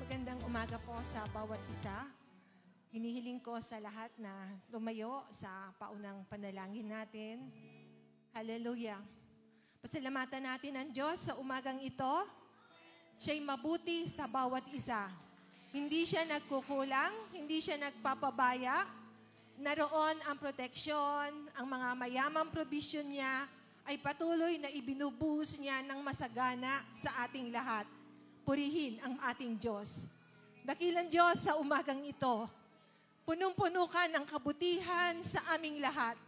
Magandang umaga po sa bawat isa. Hinihiling ko sa lahat na tumayo sa paunang panalangin natin. Hallelujah. Pasalamatan natin ang Diyos sa umagang ito. Siya'y mabuti sa bawat isa. Hindi siya nagkukulang, hindi siya nagpapabaya. Naroon ang proteksyon, ang mga mayamang provision niya, ay patuloy na ibinubuhos niya ng masagana sa ating lahat. Purihin ang ating Diyos. Dakilang Diyos, sa umagang ito, punong-puno ka ng kabutihan sa aming lahat.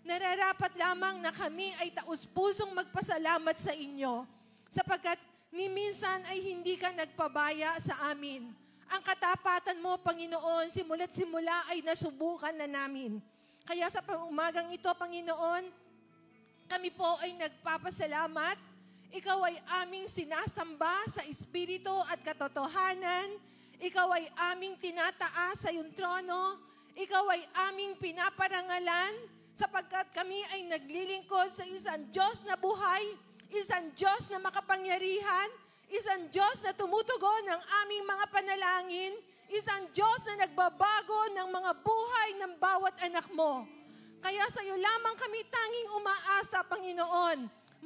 Nararapat lamang na kami ay taus-pusong magpasalamat sa inyo, sapagkat ni minsan ay hindi ka nagpabaya sa amin. Ang katapatan mo, Panginoon, simula't simula ay nasubukan na namin. Kaya sa umagang ito, Panginoon, kami po ay nagpapasalamat. Ikaw ay aming sinasamba sa Espiritu at katotohanan. Ikaw ay aming tinataas sa iyong trono. Ikaw ay aming pinaparangalan sapagkat kami ay naglilingkod sa isang Diyos na buhay, isang Diyos na makapangyarihan, isang Diyos na tumutugon ng aming mga panalangin, isang Diyos na nagbabago ng mga buhay ng bawat anak mo. Kaya sa iyo lamang kami tanging umaasa, Panginoon.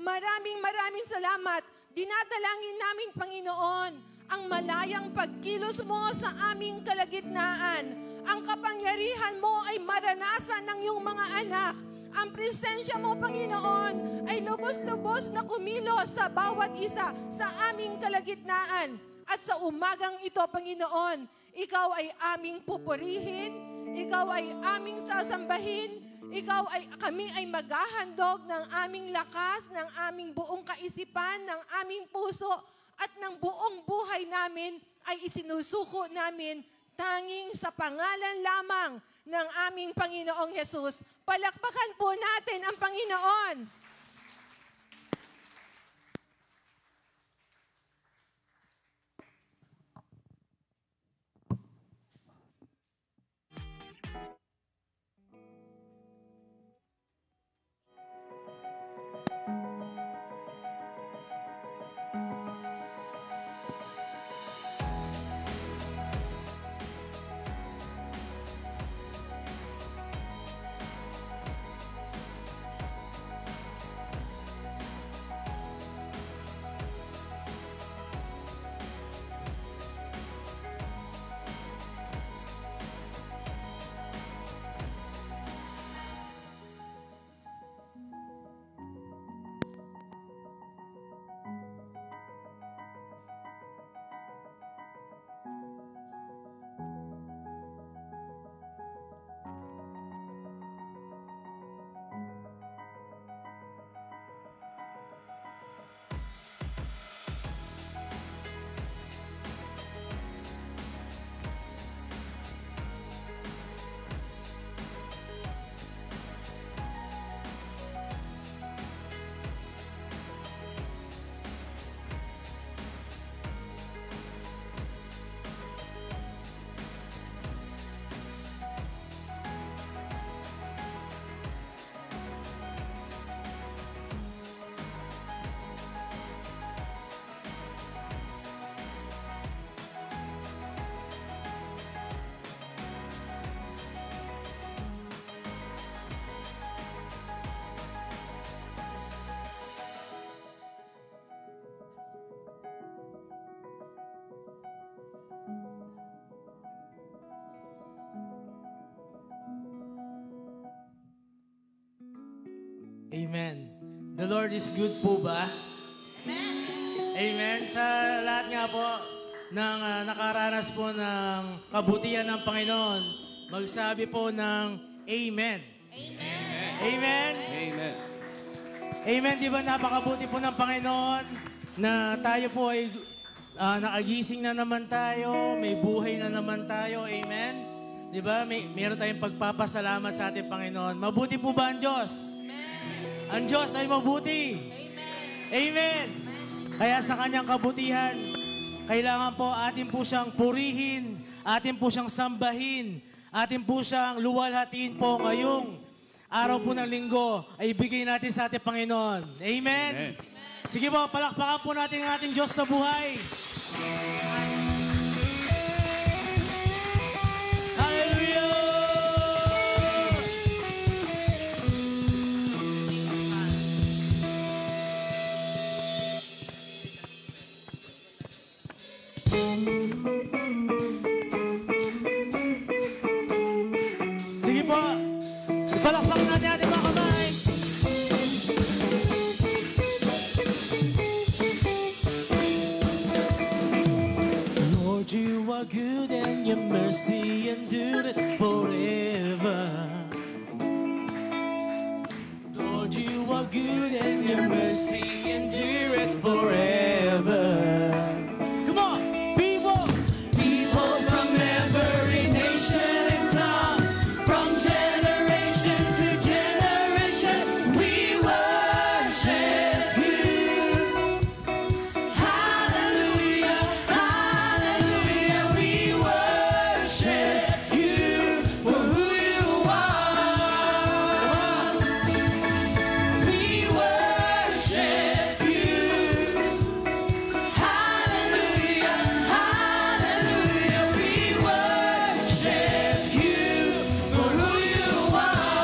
Maraming salamat. Dinadalangin namin, Panginoon, ang malayang pagkilos mo sa aming kalagitnaan. Ang kapangyarihan mo ay maranasan ng iyong mga anak. Ang presensya mo, Panginoon, ay lubos-lubos na kumilos sa bawat isa sa aming kalagitnaan. At sa umagang ito, Panginoon, ikaw ay aming pupurihin, ikaw ay aming sasambahin, kami ay maghahandog ng aming lakas, ng aming buong kaisipan, ng aming puso, at ng buong buhay namin ay isinusuko namin tanging sa pangalan lamang ng aming Panginoong Hesus. Palakpakan po natin ang Panginoon. Amen. The Lord is good po ba? Amen. Amen. Sa lahat nga po ng nakaranas po ng kabutihan ng Panginoon, magsabi po ng Amen. Amen. Amen. Amen. Amen. Di ba napakabuti po ng Panginoon na tayo po ay nakagising na naman tayo, may buhay na naman tayo. Amen. Di ba? Meron tayong pagpapasalamat sa ating Panginoon. Mabuti po ba ang Diyos? Ang Diyos ay mabuti. Amen. Amen. Kaya sa kanyang kabutihan, kailangan po atin po siyang purihin, atin po siyang sambahin, atin po siyang luwalhatiin po ngayong araw po ng linggo ay ibigay natin sa ating Panginoon. Amen. Amen. Sige po, palakpakan po natin ang ating Diyos na buhay. Sige po, palakpakan natin ating mga kamay. are good and your mercy endureth forever. Lord, you are good and your mercy endureth forever. Come on, people! People from every nation and tongue, from generation to generation, we worship you. Hallelujah, hallelujah, we worship you for who you are. We worship you. Hallelujah, hallelujah, we worship you for who you are.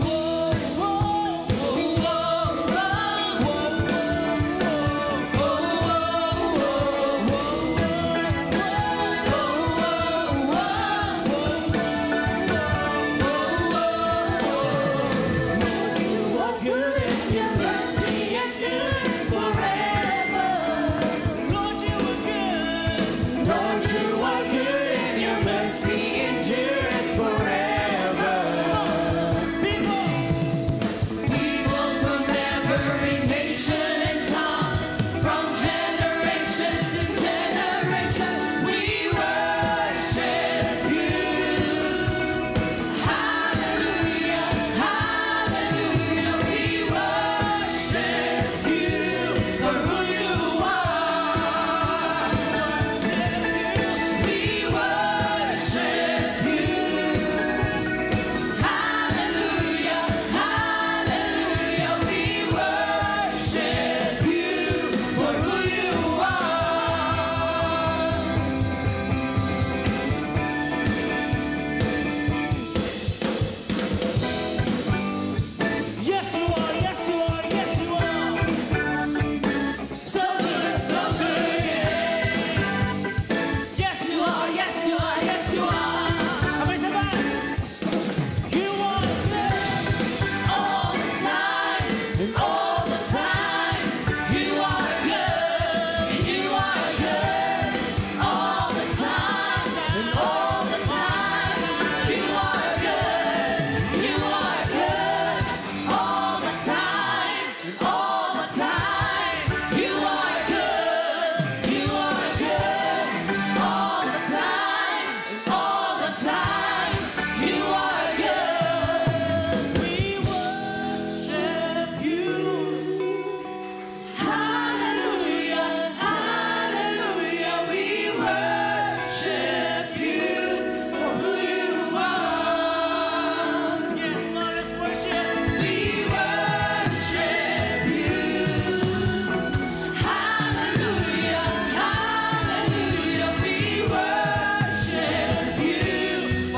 Whoa, whoa, you are good and your mercy endureth forever. Lord, you are good. Lord, you are good and your mercy endureth forever. People from every nation and tongue, from generation to generation, we worship you. Hallelujah, hallelujah, we worship you for who you are. We worship you. Hallelujah, hallelujah, we worship you for who you are. Yes, you are, yes, you are, yes, you are. So good, yeah. Yes, you are, yes, you are, yes, you are. Sabay-sabay. You are good all the time, and all the time. You are good, you are good all the time, and all the time. You are good, you are good all the time, and all the time. You are good, you are good all the time, and all the time. You are good. We worship you. Hallelujah, hallelujah, we worship you for who you are. Yes, Lord, let's worship. We worship you. Hallelujah, hallelujah, we worship you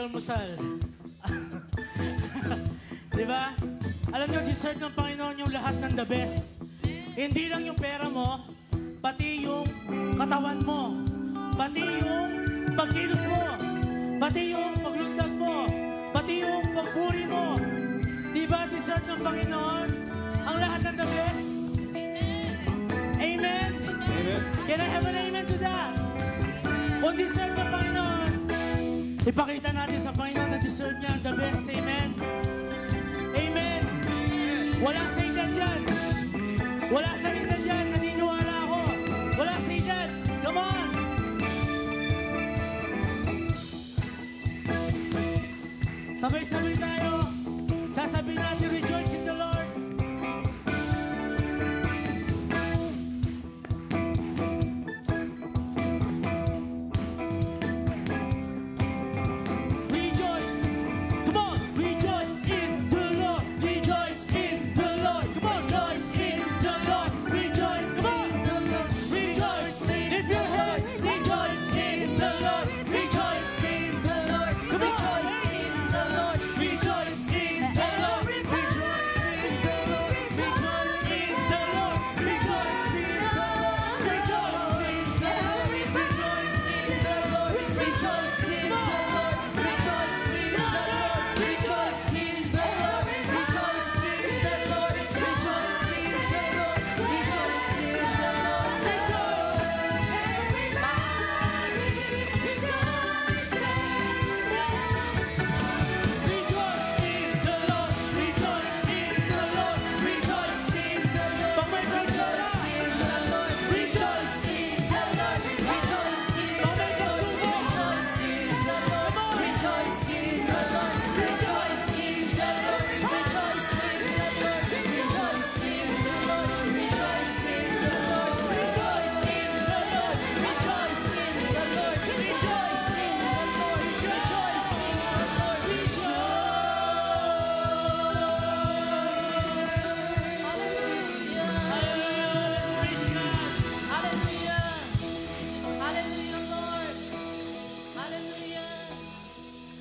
nag-almusal. Di ba? Alam niyo, deserve ng Panginoon yung lahat ng the best. Hindi lang yung pera mo, pati yung katawan mo, pati yung pagkilos mo, pati yung paglundag mo, pati yung pagpuri mo. Di ba deserve ng Panginoon ang lahat ng the best? Amen? Amen. Can I have an amen to that? Kung deserve ng Panginoon, ipakita natin sa Panginoon na deserve niya ang the best. Amen? Amen? Walang sa edad dyan. Wala sa edad dyan. Naniniwala ako. Wala sa edad. Come on! Sabay-sabay tayo. Sasabihin natin, rejoice in the Lord. Rejoice. Come on. Rejoice in the Lord. Rejoice in the Lord. Come on. Rejoice in the Lord. Rejoice. Come on. Rejoice. Lift your hands. Rejoice in the Lord. Rejoice in the Lord. Come on. Rejoice in the Lord. Rejoice in the Lord. Rejoice in the Lord. Rejoice in the Lord. Rejoice in the Lord. Rejoice in the Lord. Rejoice in the Lord. Rejoice in the Lord. Rejoice in the Lord. Rejoice in the Lord. Rejoice in the Lord. Rejoice in the Lord. Rejoice in the Lord. Hallelujah, Lord. Hallelujah.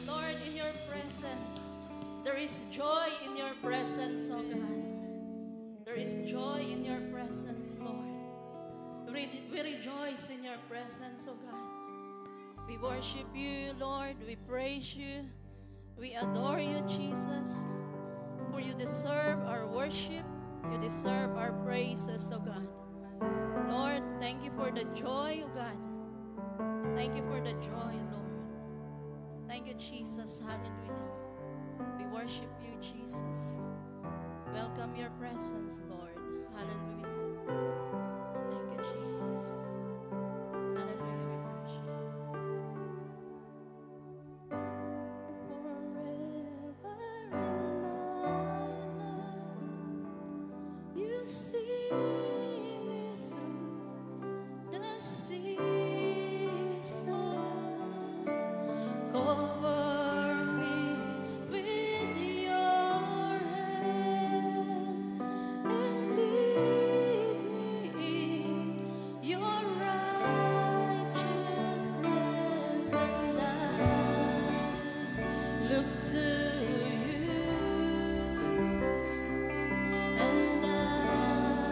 Lord, in your presence, there is joy in your presence, oh God. There is joy in your presence, Lord. We rejoice in your presence, oh God. We worship you, Lord. We praise you. We adore you, Jesus. For you deserve our worship. You deserve our praises, oh God. Lord, thank you for the joy, oh God. Thank you for the joy, Lord. Thank you, Jesus. Hallelujah. We worship you, Jesus. Welcome your presence, Lord. Hallelujah. Thank you, Jesus. Hallelujah. We worship you. Forever in my life, you see me through the season. Cover me with your hand and lead me in your righteousness, and I look to you, and I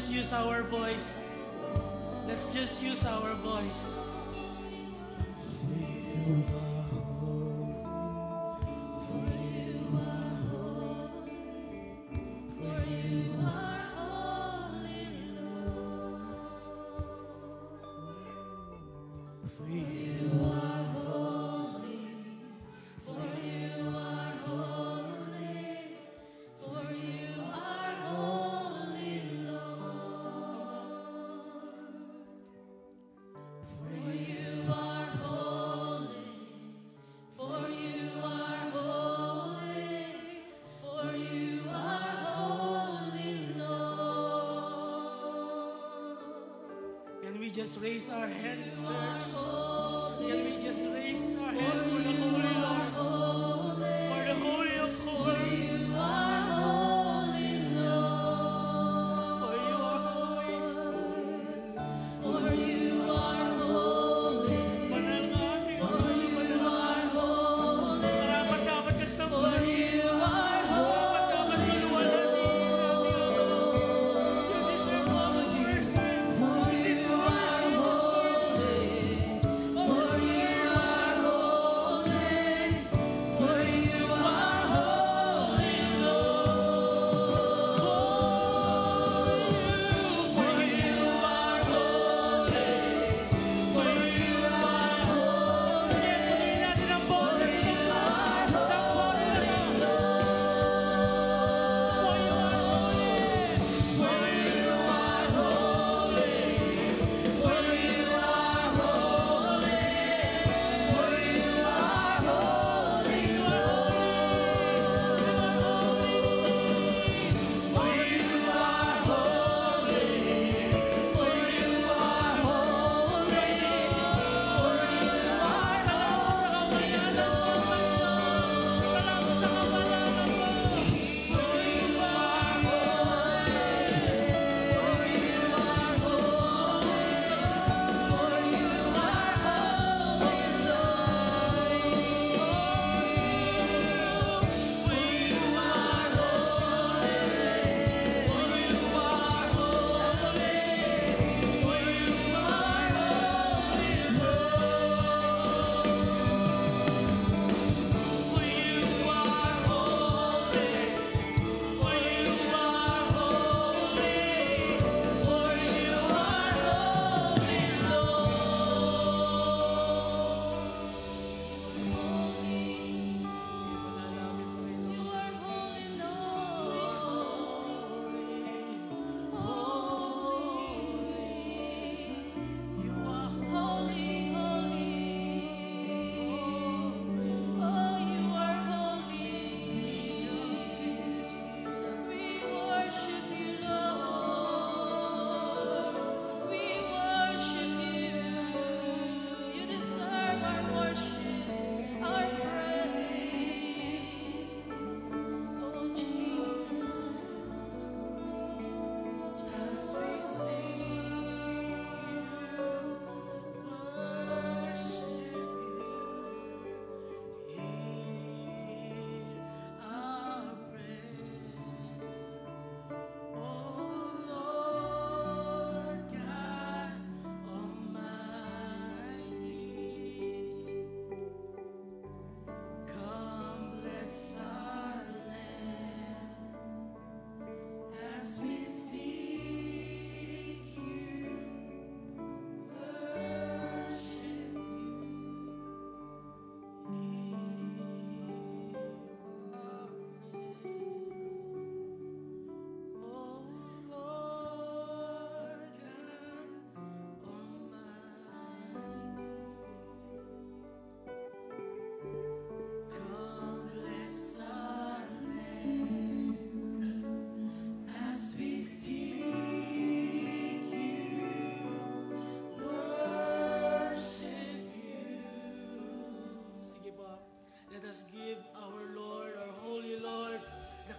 just use our voice. Let's just use our voice. For you are holy. For you are holy. For you are holy, Lord. For you are holy. For you are holy. For you are holy, Lord. For you are holy. For you are holy. For you are holy, Lord. Can we just raise our hands, church? Can we just raise our hands for the Holy Lord? For the Holy of Holies. For you are holy, Lord. For you are holy. For you are holy. Manalangin. For you are holy. Karapat dapat kasama. For you are holy. Karapat dapat kaluwalhati. You deserve all the worship. For you are holy. For you are holy. For you are holy, Lord. For you are holy. For you are holy. Sige, tuloy natin ang boses. Sanctuary na lang. For you are holy. For you are holy. For you are holy. For you are holy. You are holy. For you are holy. For you are holy. For you are salamat sa kapalaran mo, Panginoon. Salamat sa kapalaran mo. For you are holy. For you are holy. For you are holy, Lord. For you are holy. For you are holy. For you are holy, Lord. For you are holy. For you are holy. For you are holy,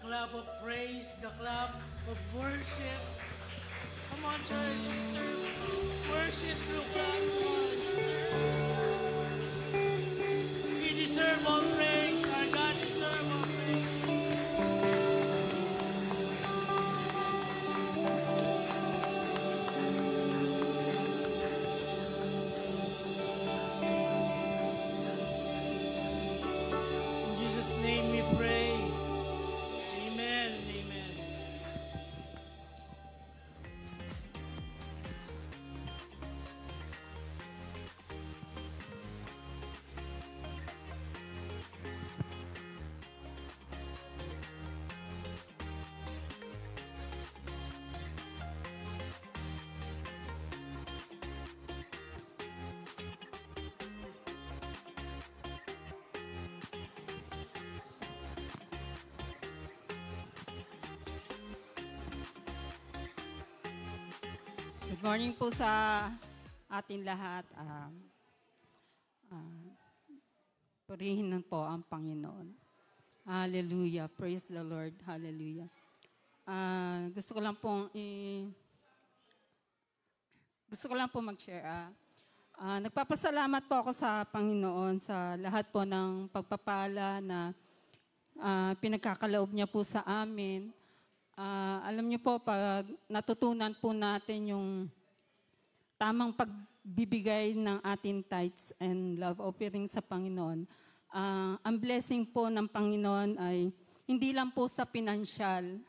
clap of praise, the clap of worship. Come on, church. Worship through clap. We deserve all praise. Our God deserves all praise. Good morning po sa atin lahat. Purihin po ang Panginoon. Hallelujah. Praise the Lord. Hallelujah. Gusto ko lang pong mag-share. Nagpapasalamat po ako sa Panginoon sa lahat po ng pagpapala na pinagkakaloob niya po sa amin. Alam niyo po, pag natutunan po natin yung tamang pagbibigay ng ating tithes and love offering sa Panginoon, ang blessing po ng Panginoon ay hindi lang po sa pinansyal.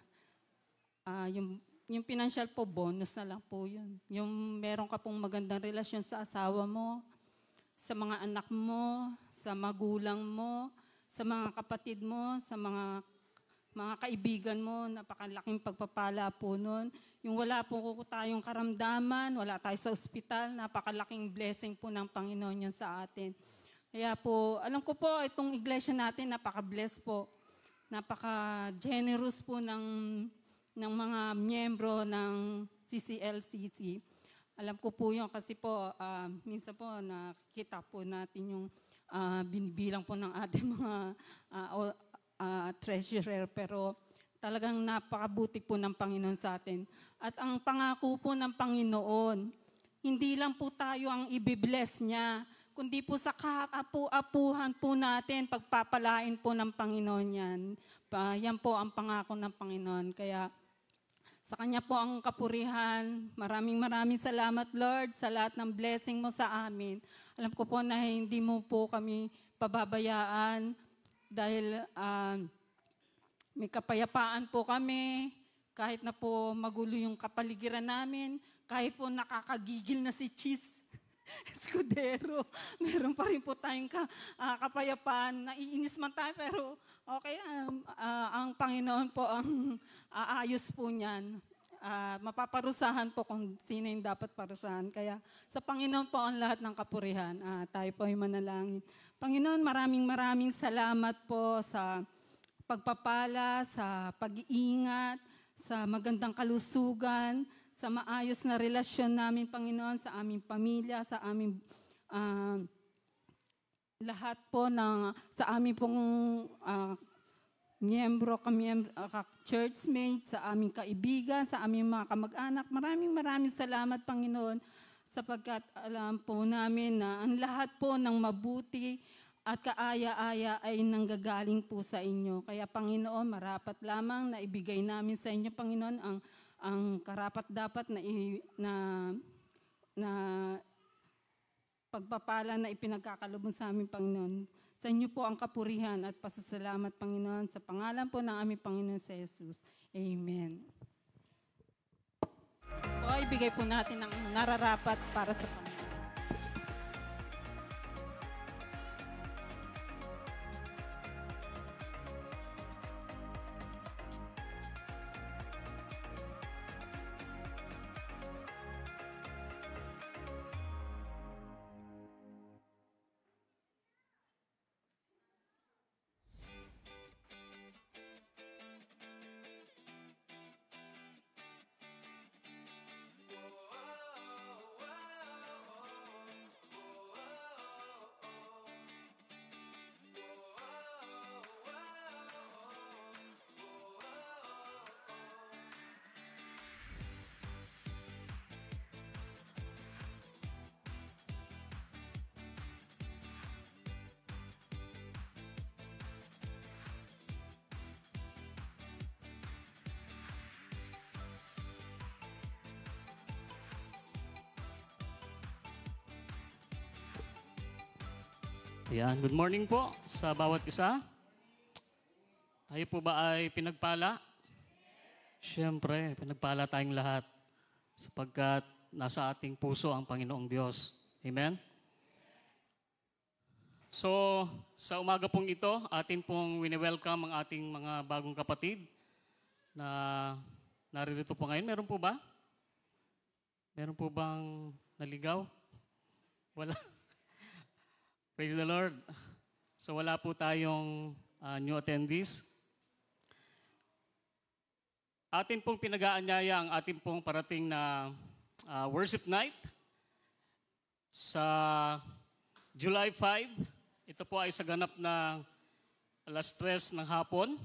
Yung pinansyal po, bonus na lang po yun. Yung meron ka pong magandang relasyon sa asawa mo, sa mga anak mo, sa magulang mo, sa mga kapatid mo, sa mga kaibigan mo, napakalaking pagpapala po nun. Yung wala po tayong karamdaman, wala tayo sa ospital, napakalaking blessing po ng Panginoon yun sa atin. Kaya po, alam ko po, itong iglesia natin, napaka-bless po. Napaka-generous po ng mga miyembro ng CCLCC. Alam ko po yun kasi po, minsan po nakikita po natin yung binibilang po ng ating mga treasurer, pero talagang napakabuti po ng Panginoon sa atin. At ang pangako po ng Panginoon, hindi lang po tayo ang ibibless niya, kundi po sa kaapu-apuhan po natin, pagpapalain po ng Panginoon yan. Yan po ang pangako ng Panginoon. Kaya sa Kanya po ang kapurihan. Maraming salamat, Lord, sa lahat ng blessing mo sa amin. Alam ko po na hindi mo po kami pababayaan dahil may kapayapaan po kami, kahit na po magulo yung kapaligiran namin, kahit po nakakagigil na si Cheese Escudero, meron pa rin po tayong kapayapaan. Naiinis man tayo, pero okay, ang Panginoon po ang aayos po niyan. Mapaparusahan po kung sino yung dapat parusahan. Kaya sa Panginoon po ang lahat ng kapurihan. Tayo po ay manalangin. Panginoon, maraming salamat po sa pagpapala, sa pag-iingat, sa magandang kalusugan, sa maayos na relasyon namin, Panginoon, sa aming pamilya, sa aming lahat po sa aming pong churchmates, sa aming kaibigan, sa aming mga kamag-anak. Maraming salamat, Panginoon, sapagkat alam po namin na ang lahat po ng mabuti at kaaya-aya ay nanggagaling po sa inyo. Kaya Panginoon, marapat lamang na ibigay namin sa inyo, Panginoon, ang karapat-dapat na pagpapala na ipinagkakaloob sa aming Panginoon. Sa inyo po ang kapurihan at pasasalamat, Panginoon, sa pangalan po ng aming Panginoon sa Jesus. Amen. Po, ibigay po natin ang nararapat para sa Panginoon. Ayan, good morning po sa bawat isa. Tayo po ba ay pinagpala? Siyempre, pinagpala tayong lahat sapagkat nasa ating puso ang Panginoong Diyos. Amen? So, sa umaga pong ito, atin pong wini-welcome ang ating mga bagong kapatid na naririto po ngayon. Meron po ba? Meron po bang naligaw? Wala. Praise the Lord. So wala po tayong new attendees. Atin pong pinag-aanyaya ang atin pong parating na worship night sa July 5. Ito po ay sa ganap na 3:00 ng hapon.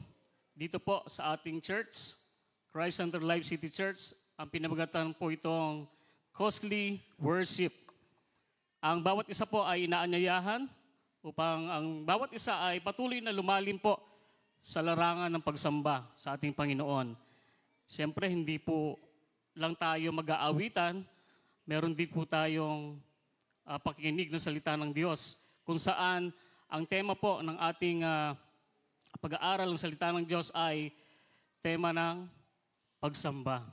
Dito po sa ating church, Christ Center Life City Church. Ang pinamagatan po itong Costly Worship. Ang bawat isa po ay inaanyayahan upang ang bawat isa ay patuloy na lumalim po sa larangan ng pagsamba sa ating Panginoon. Siyempre, hindi po lang tayo mag-aawitan, meron din po tayong pakikinig ng salita ng Diyos, kung saan ang tema po ng ating pag-aaral ng salita ng Diyos ay tema ng pagsamba.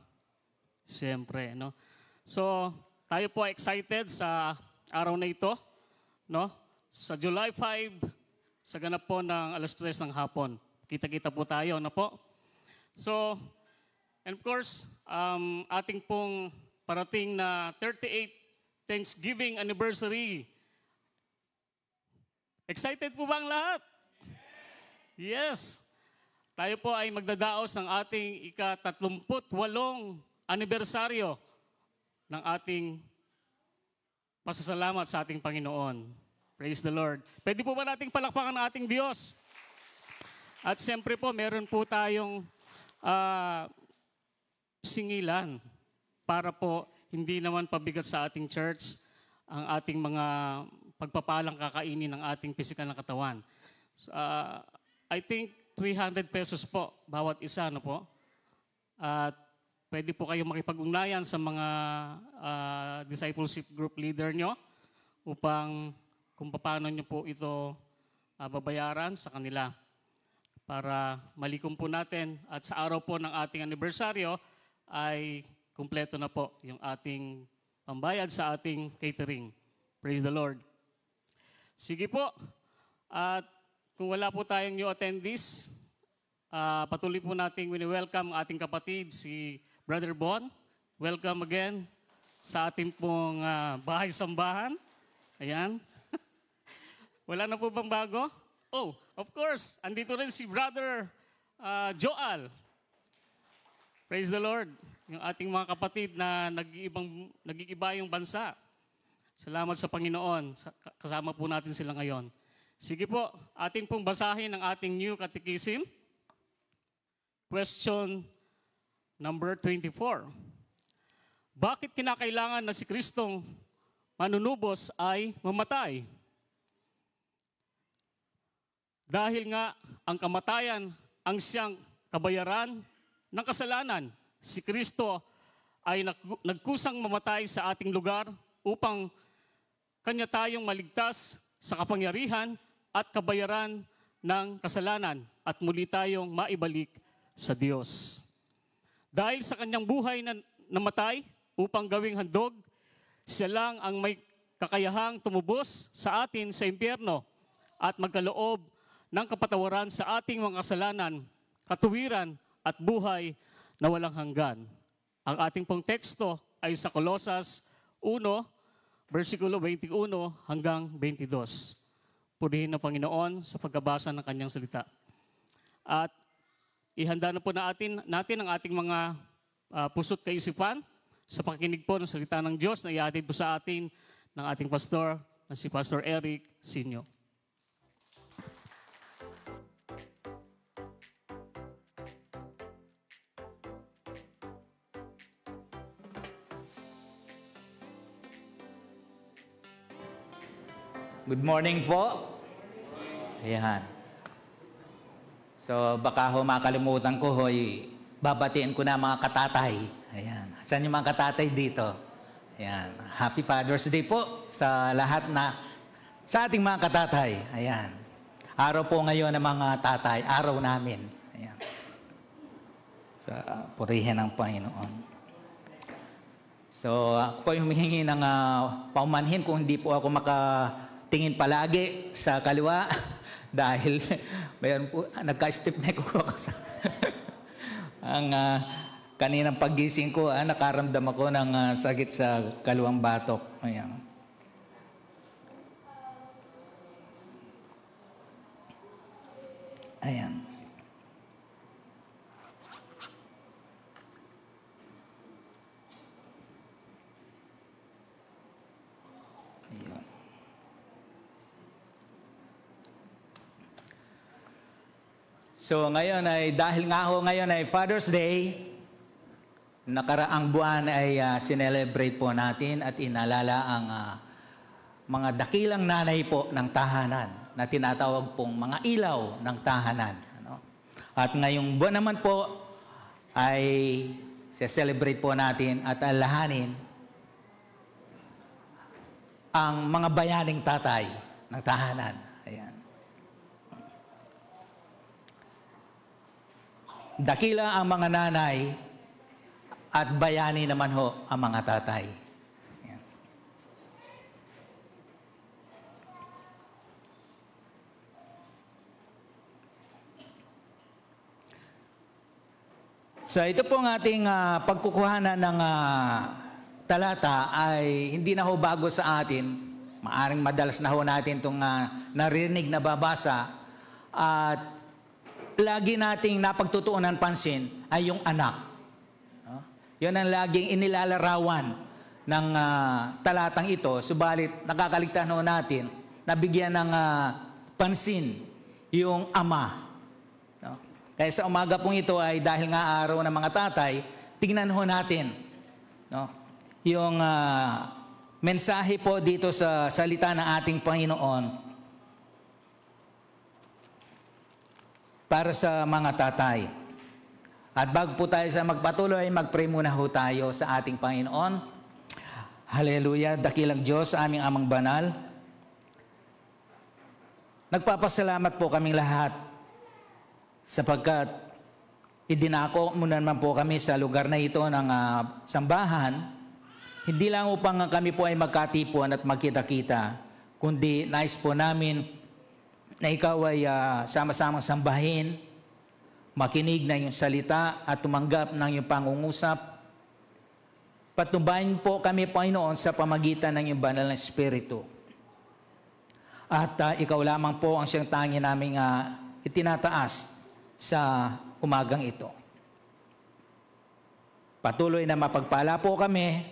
Siyempre, no? So, tayo po ay excited sa araw na ito, no? Sa July 5, sa ganap po ng 3:00 ng hapon. Kita-kita po tayo, no po? So, and of course, ating pong parating na 38th Thanksgiving anniversary. Excited po ba ang lahat? Yes. Tayo po ay magdadaos ng ating ika-38 anibersaryo ng ating pasasalamat sa ating Panginoon. Praise the Lord. Pwede po ba nating palakpakan ang ating Diyos? At siyempre po, meron po tayong singilan para po hindi naman pabigat sa ating church ang ating mga pagpapalang kakainin ng ating pisikal na katawan. I think 300 pesos po bawat isa, no po? At pwede po kayong makipag-ugnayan sa mga discipleship group leader nyo upang kung paano nyo po ito babayaran sa kanila para malikom po natin at sa araw po ng ating anibersaryo ay kumpleto na po yung ating pambayad sa ating catering. Praise the Lord. Sige po. At kung wala po tayong new attendees, patuloy po nating wini-welcome ang ating kapatid, si Brother Bon. Welcome again sa ating pong bahay-sambahan. Ayan. Wala na po bang bago? Oh, of course. Andito rin si Brother Joel. Praise the Lord. Yung ating mga kapatid na nag-iiba yung bansa. Salamat sa Panginoon. Kasama po natin sila ngayon. Sige po, ating pong basahin ang ating new catechism. Question number 24. Bakit kinakailangan na si Kristong manunubos ay mamatay? Dahil nga ang kamatayan ang siyang kabayaran ng kasalanan. Si Kristo ay nagkusang mamatay sa ating lugar upang kanya tayong maligtas sa kapangyarihan at kabayaran ng kasalanan at muli tayong maibalik sa Diyos. Dahil sa kanyang buhay na namatay upang gawing handog, siya lang ang may kakayahang tumubos sa atin sa impyerno at magkaloob ng kapatawaran sa ating mga kasalanan, katuwiran at buhay na walang hanggan. Ang ating pong teksto ay sa Colosas 1, versikulo 21 hanggang 22. Purihin ng Panginoon sa pagbabasa ng kanyang salita. At ihanda na po natin ang ating mga puso't kaisipan sa pakikinig po ng salita ng Diyos na ihatid po sa atin ng ating pastor na si Pastor Eric Sinyo. Good morning po. Ayan. So baka makalimutan ko, babatiin ko na mga katatay. Ayan. Saan yung mga katatay dito? Ayan. Happy Father's Day po sa lahat sa ating mga katatay. Ayan. Araw po ngayon ng mga tatay. Araw namin. Ayan. Sa purihin ng Panginoon. So ako po humihingi ng paumanhin kung hindi po ako tingin palagi sa kaliwa dahil mayroon po, nagka-stiff neck ko ako sa ang kaninang paggising ko, nakaramdam ako ng sakit sa kaliwang batok. Ayan. Ayan. So ngayon ay, dahil nga ho ngayon ay Father's Day, nakaraang buwan ay sinelebrate po natin at inalala ang mga dakilang nanay po ng tahanan na tinatawag pong mga ilaw ng tahanan. Ano? At ngayong buwan naman po ay celebrate po natin at alahanin ang mga bayaning tatay ng tahanan. Ayan. Dakila ang mga nanay at bayani naman ho ang mga tatay. Ayan. So ito pong ating pagkukuhanan ng talata ay hindi na ho bago sa atin. Maaring madalas na ho natin itong narinig na babasa. At lagi nating napagtutuunan pansin ay yung anak. Yun ang laging inilalarawan ng talatang ito. Subalit nakakaligtaan ho natin na bigyan ng pansin yung ama. No? Kaya sa umaga pong ito ay dahil nga araw ng mga tatay, tingnan ho natin, no? Yung mensahe po dito sa salita ng ating Panginoon para sa mga tatay. At bago po tayo sa magpatuloy, mag-pray muna ho tayo sa ating Panginoon. Hallelujah, dakilang Diyos, aming amang banal. Nagpapasalamat po kaming lahat sapagkat idinako mo naman po kami sa lugar na ito ng sambahan, hindi lang upang kami po ay magkatipuan at magkita-kita, kundi nais po namin na ikaw ay sama-samang sambahin, makinig ng iyong salita at tumanggap ng iyong pangungusap. Patnubayan po kami, Panginoon, sa pamagitan ng iyong banal na Espiritu. At ikaw lamang po ang siyang tangi naming itinataas sa umagang ito. Patuloy na mapagpala po kami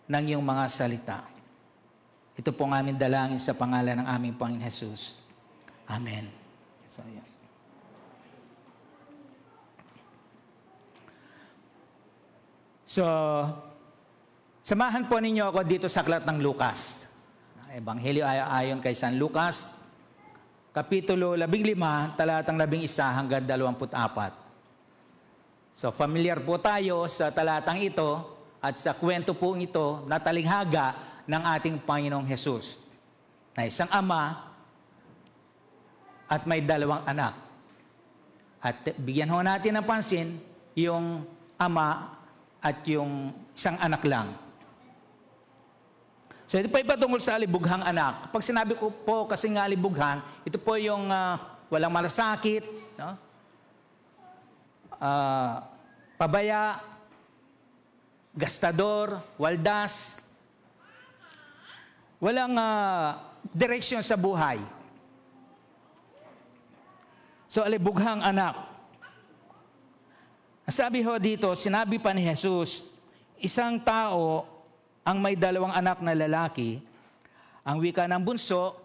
ng iyong mga salita. Ito po ang aming dalangin sa pangalan ng aming Panginoon Jesus. Amen. So, yeah. So, samahan po ninyo ako dito sa aklat ng Lucas. Ebanghelyo ayon kay San Lucas, Kapitulo 15, talatang 11 hanggang 24. So, familiar po tayo sa talatang ito at sa kwento po ito na talinghaga ng ating Panginoong Jesus. Na isang ama at may dalawang anak. At bigyan ho natin ng pansin yung ama at yung isang anak lang. So ito po ay patungkol sa alibughang anak. Pag sinabi ko po kasi nga alibughang, ito po yung walang malasakit, no? Pabaya, gastador, waldas, walang direksyon sa buhay. So alibughang anak. Sabi ho dito, sinabi pa ni Jesus, isang tao ang may dalawang anak na lalaki, ang wika ng bunso,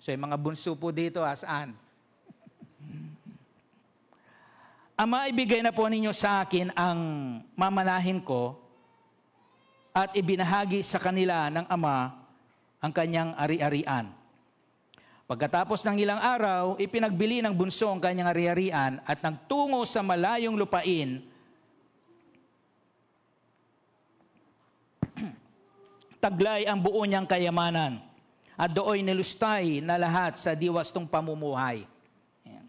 so yung mga bunso po dito, saan? Ama, ibigay na po ninyo sa akin ang mamanahin ko at ibinahagi sa kanila ng ama ang kanyang ari-arian. Pagkatapos ng ilang araw, ipinagbili ng bunso ang kanyang ari-arian at nagtungo sa malayong lupain. Taglay ang buo niyang kayamanan at dooy nilustay na lahat sa diwastong pamumuhay. Ayan.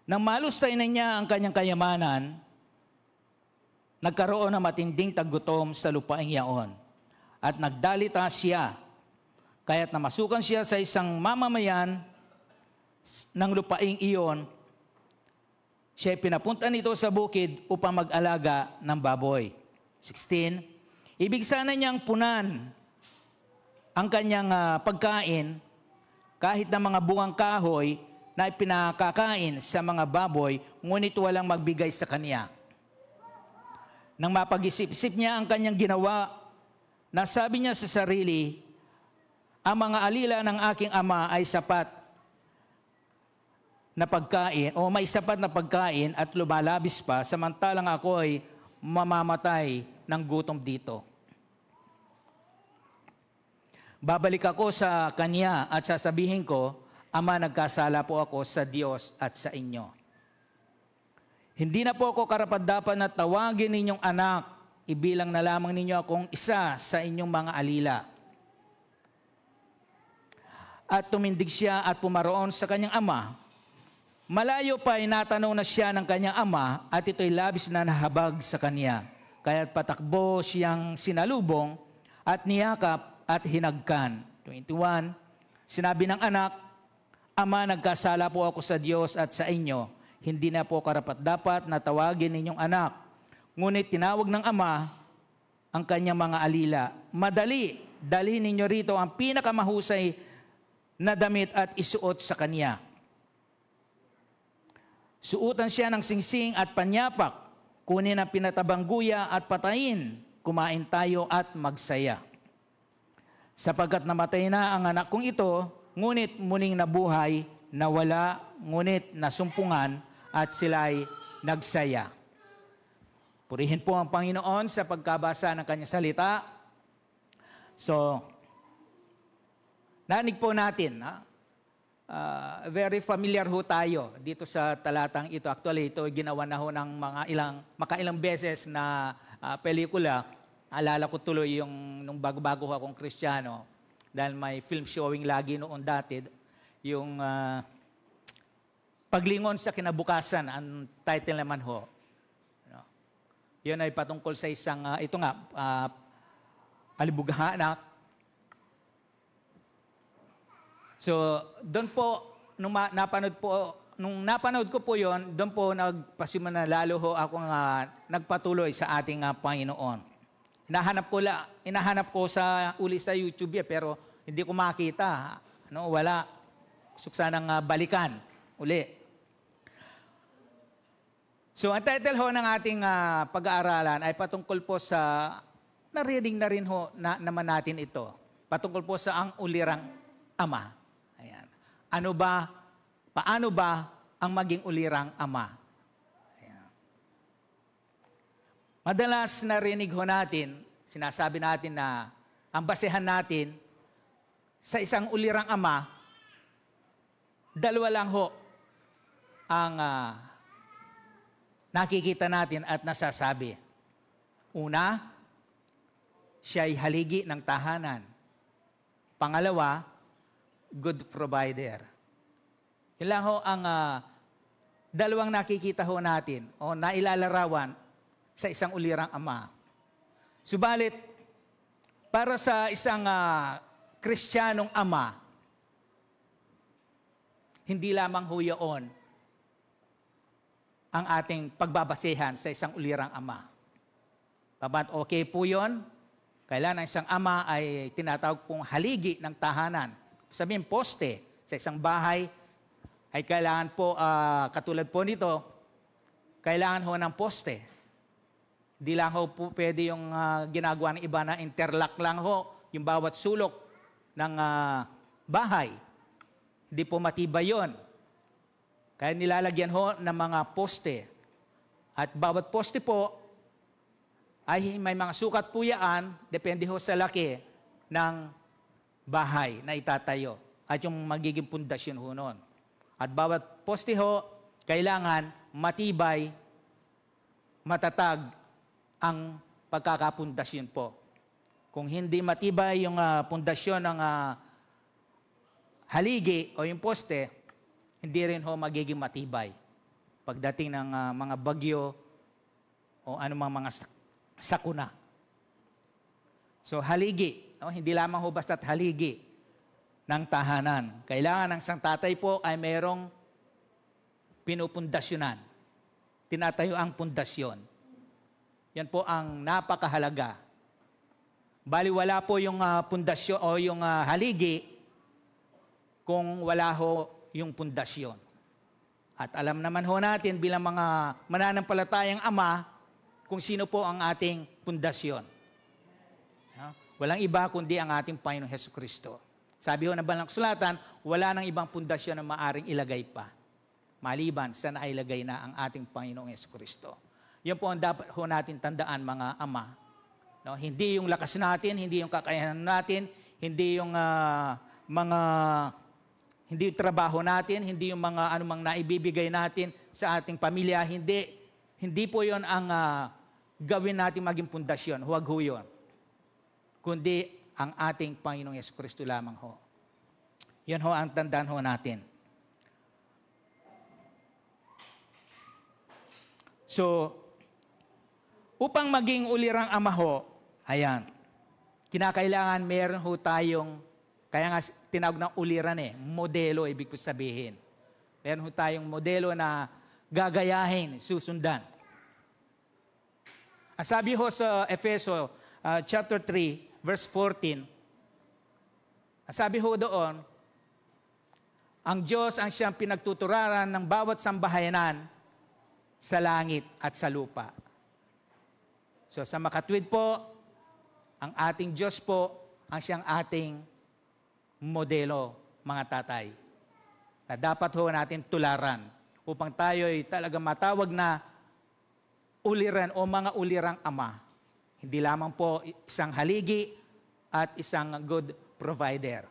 Nang malustay na niya ang kanyang kayamanan, nagkaroon ng matinding taggutom sa lupaing yaon at nagdalita siya. Kaya't namasukan siya sa isang mamamayan ng lupaing iyon, siya pinapunta nito sa bukid upang mag-alaga ng baboy. 16, ibig sana niyang punan ang kanyang pagkain kahit na mga bungang kahoy na ipinakakain sa mga baboy, ngunit walang magbigay sa kanya. Nang mapag-isip-isip niya ang kanyang ginawa, nasabi niya sa sarili, ang mga alila ng aking ama ay sapat na pagkain o may sapat na pagkain at lumalabis pa samantalang ako ay mamamatay ng gutom dito. Babalik ako sa kanya at sasabihin ko, Ama, nagkasala po ako sa Diyos at sa inyo. Hindi na po ako karapat-dapat na tawagin ninyong anak, ibilang na lamang ninyo akong isa sa inyong mga alila. At tumindig siya at pumaroon sa kanyang ama. Malayo pa ay natanong na siya ng kanyang ama at ito'y labis na nahabag sa kanya. Kaya't patakbo siyang sinalubong at niyakap at hinagkan. 21, sinabi ng anak, Ama, nagkasala po ako sa Diyos at sa inyo. Hindi na po karapat-dapat na tawagin ninyong anak. Ngunit tinawag ng ama ang kanyang mga alila. Madali, dalhin ninyo rito ang pinakamahusay na damit at isuot sa kanya. Suutan siya ng singsing at panyapak. Kunin ang pinatabang guya at patayin. Kumain tayo at magsaya. Sapagkat namatay na ang anak kong ito, ngunit muling nabuhay, nawala, ngunit nasumpungan, at sila'y nagsaya. Purihin po ang Panginoon sa pagkabasa ng kanyang salita. So, nanig po natin, very familiar ho tayo dito sa talatang ito. Actually, ito ginawa na ho ng makailang beses na pelikula. Alala ko tuloy yung nung bago-bago ho akong Kristiyano. Dahil may film showing lagi noon dati, yung Paglingon sa Kinabukasan, ang title naman ho. Yun ay patungkol sa isang, alibughanak. So, doon po, nung napanood ko po yon, doon po nagpasimula lalo ho akong nagpatuloy sa ating Panginoon. Inahanap ko sa YouTube pero hindi ko makita. Wala. Gusto sanang balikan uli. So, ang title ho ng ating pag-aaralan ay patungkol po sa, narinig na rin ho naman natin ito. Patungkol po sa ang ulirang ama. Ayan. Paano ba ang maging ulirang ama? Madalas narinig ho natin, sinasabi natin na ang basehan natin sa isang ulirang ama, dalawa lang ho ang nakikita natin at nasasabi. Una, siya ay haligi ng tahanan. Pangalawa, good provider. Yun lang ho ang dalawang nakikita ho natin o nailalarawan sa isang ulirang ama. Subalit, para sa isang Kristiyanong ama, hindi lamang ho yun ang ating pagbabasehan sa isang ulirang ama. Pabat okay po yun? Kailan ang isang ama ay tinatawag pong haligi ng tahanan. Sabihin, poste sa isang bahay ay kailangan po, katulad po nito, kailangan ho ng poste. Di lang ho po pwede yung ginagawa ng iba na interlock lang ho, yung bawat sulok ng bahay. Hindi po matibay yun. Kaya nilalagyan ho ng mga poste. At bawat poste po ay may mga sukat po yan, depende ho sa laki ng bahay na itatayo. At yung magiging pundasyon ho noon. At bawat poste ho, kailangan matibay, matatag, ang pagkakapundasyon po. Kung hindi matibay yung pundasyon ng haligi o yung poste, hindi rin ho magiging matibay. Pagdating ng mga bagyo o anumang mga sakuna. So haligi, hindi lamang ho basta't haligi ng tahanan. Kailangan ng isang tatay po ay mayroong pinupundasyonan. Tinatayo ang pundasyon. Yan po ang napakahalaga. Bali wala po yung pundasyon o yung haligi kung wala ho yung pundasyon. At alam naman ho natin bilang mga mananampalatayang ama kung sino po ang ating pundasyon. Walang iba kundi ang ating Panginoong Hesukristo. Sabi ho ng Banal na Kasulatan, wala nang ibang pundasyon na maaring ilagay pa. maliban sa nailagay na ang ating Panginoong Jesucristo. Yan po ang dapat ho natin tandaan, mga ama. No? Hindi yung lakas natin, hindi yung kakayahan natin, hindi yung hindi yung trabaho natin, hindi yung mga anumang naibibigay natin sa ating pamilya, hindi po yon ang gawin natin maging pundasyon. Huwag ho yun. Kundi ang ating Panginoong Jesucristo lamang ho. Yan ho ang tandaan ho natin. So, upang maging ulirang ama ho, ayan, kinakailangan meron ho tayong, kaya nga tinawag ng uliran modelo, ibig ko sabihin. Meron ho tayong modelo na gagayahin, susundan. Ang sabi ho sa Efeso chapter 3, verse 14, ang sabi ho doon, ang Diyos ang siyang pinagtuturaran ng bawat sambahayanan sa langit at sa lupa. So sa makatwid po, ang ating Diyos po ang siyang ating modelo, mga tatay, na dapat ho natin tularan upang tayo ay talaga matawag na uliran o mga ulirang ama. Hindi lamang po isang haligi at isang good provider.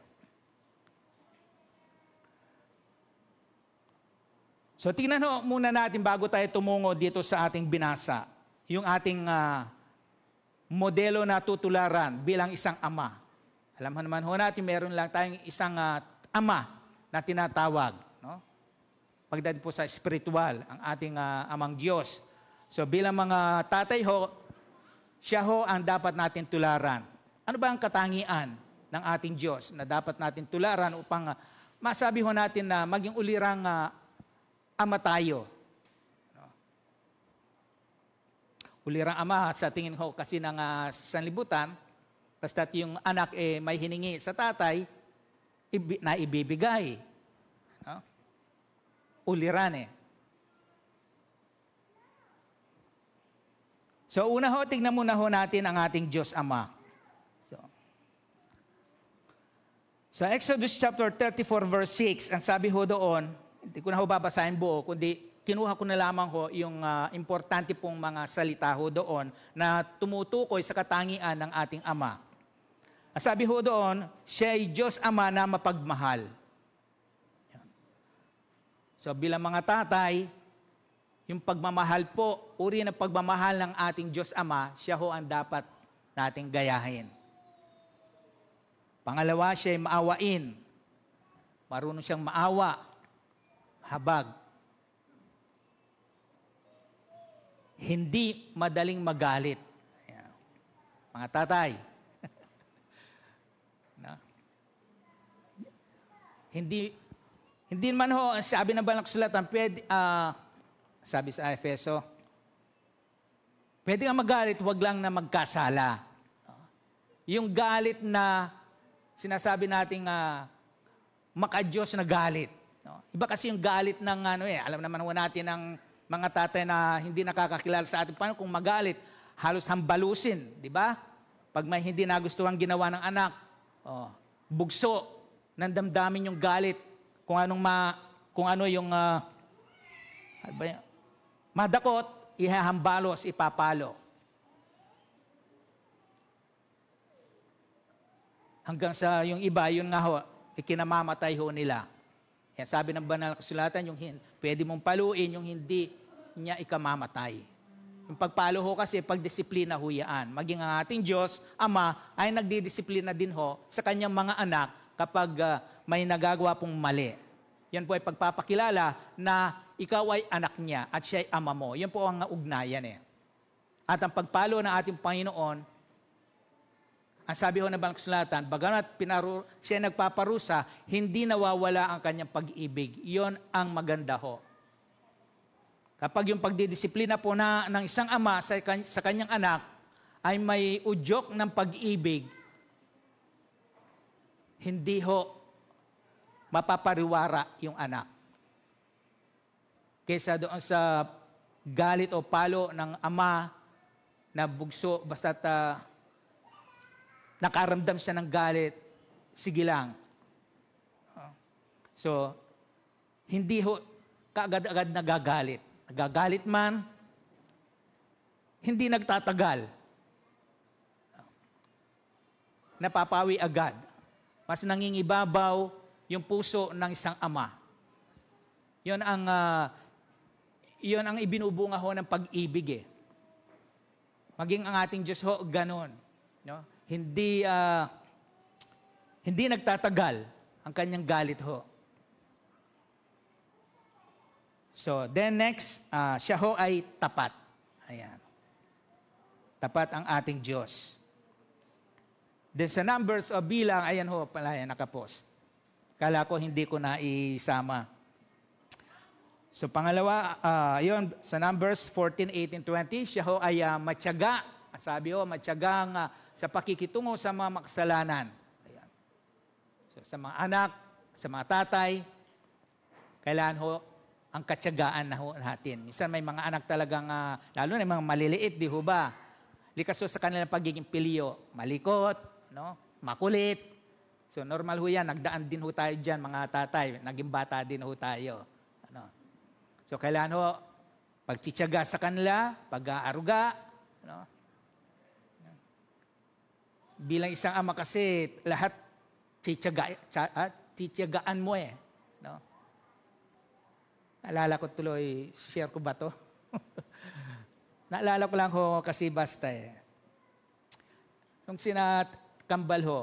So tingnan ho muna natin bago tayo tumungo dito sa ating binasa, yung ating modelo na tutularan bilang isang ama. Alam naman ho natin, meron lang tayong isang ama na tinatawag. No? Pagdating po sa spiritual, ang ating amang Diyos. So bilang mga tatay ho, siya ho ang dapat natin tularan. Ano ba ang katangian ng ating Diyos na dapat natin tularan upang masabi ho natin na maging ulirang ama tayo? No? Ulirang ama sa tingin ho kasi ng sanlibutan, basta't yung anak may hiningi sa tatay, na ibibigay. No? Uliran So una ho, tingnan muna ho natin ang ating Diyos Ama. So, sa Exodus chapter 34 verse 6, ang sabi ho doon, hindi ko na ho babasahin buo, kundi kinuha ko na lamang ho yung importante pong mga salita ho doon na tumutukoy sa katangian ng ating Ama. Ang sabi ho doon, siya ay Diyos Ama na mapagmahal. So bilang mga tatay, yung pagmamahal po, uri ng pagmamahal ng ating Diyos Ama, siya ho ang dapat nating gayahin. Pangalawa, siya ay maawain. Marunong siyang maawa, habag. Hindi madaling magalit. Ayan. Mga tatay, no? Hindi man ho, sabi ng Banal na Kasulatan, sabi sa Efeso, pwede kang magalit, huwag lang na magkasala. Yung galit na sinasabi nating maka-Diyos na galit. No? Iba kasi yung galit ng alam naman ho natin ng mga tatay na hindi nakakakilala sa ating Panginoon, kung magalit, halos hambalusin, di ba? Pag may hindi nagustuhan ginawa ng anak, bugso ng damdamin yung galit, kung ano yung madakot, ihahambalos, ipapalo. Hanggang sa yung iba, yun nga ho, ikinamamatay ho nila. Kaya sabi ng Banal na Kasulatan, yung pwede mong paluin, yung hindi niya ikamamatay. Yung pagpalo ho kasi, pagdisiplina ho yan. Maging ang ating Diyos, Ama, ay nagdidisiplina din ho sa kanyang mga anak kapag may nagagawa pong mali. Yan po ay pagpapakilala na ikaw ay anak niya at siya ay ama mo. Yan po ang ugnayan At ang pagpalo ng ating Panginoon, ang sabi ho ng Banal na Kasulatan, bagamat siya nagpaparusa, hindi nawawala ang kanyang pag-ibig. Yon ang maganda ho. Kapag yung pagdidisiplina po ng isang ama sa kanyang anak ay may udyok ng pag-ibig, hindi ho mapapariwara yung anak. Kaysa doon sa galit o palo ng ama na bugso, basta't nakaramdam siya ng galit, sige lang. So, hindi ho kaagad-agad nagagalit. Nagagalit man, hindi nagtatagal. Napapawi agad. Mas nangingibabaw yung puso ng isang ama. Yun ang ibinubunga ho ng pag-ibig eh. Maging ang ating Diyos ho, ganun. No? Hindi nagtatagal ang kanyang galit ho. So, then next, siya ho ay tapat. Ayan. Tapat ang ating Diyos. Then sa numbers o bilang, ayan ho, pala yan, nakapost. Kala ko hindi ko na isama. So pangalawa, yun, sa numbers 14, 18, 20, siya ho ay matyaga. Sabi ho, matyagang sa pakikitungo sa mga makasalanan. Ayan. So sa mga anak, sa mga tatay, kailangan ho ang katyagaan na ho natin. Minsan may mga anak talagang, lalo na mga maliliit, di ho ba? Likas ho sa kanilang pagiging pilyo, malikot, no? Makulit. So normal ho yan, nagdaan din ho tayo dyan, mga tatay. Naging bata din ho tayo. Ano? So kailangan ho, pagtsitsaga sa kanila, pag-aaruga. No? Bilang isang ama kasi, lahat tsitsagaan mo eh. No? Naalala ko tuloy, share ko ba to? Naalala ko lang ho kasi basta eh. Nung sinakambal ho,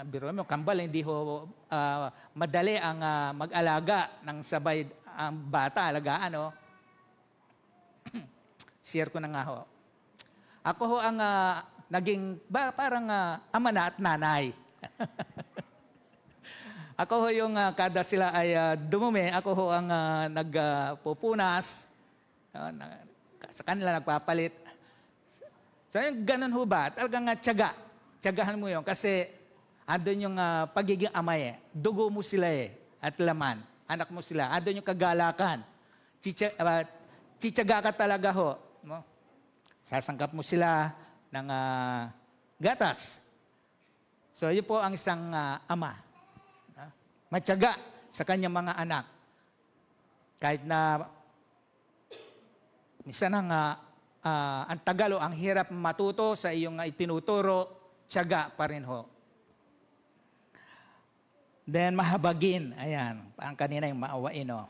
biro mo, kambal, hindi ho madali ang mag-alaga ng sabay ang bata, alagaan ho. Share ko na nga ho. Ako ho ang naging, parang ama na at nanay. Ako ho yung kada sila ay dumumi, ako ho ang nagpupunas, sa kanila nagpapalit. So yung ganun ho ba? Talagang tiyaga. Tiyagahan mo yun kasi andun yung pagiging ama eh. Dugo mo sila eh. At laman. Anak mo sila. Andun yung kagalakan. Tsitsaga ka talaga ho. No? Sasangkap mo sila ng gatas. So yun po ang isang ama. Matyaga sa kanyang mga anak. Kahit na minsan ang tagal o ang hirap matuto sa iyong itinuturo, tiyaga pa rin ho. Then mahabagin, ayan, ang kanina yung maawain o.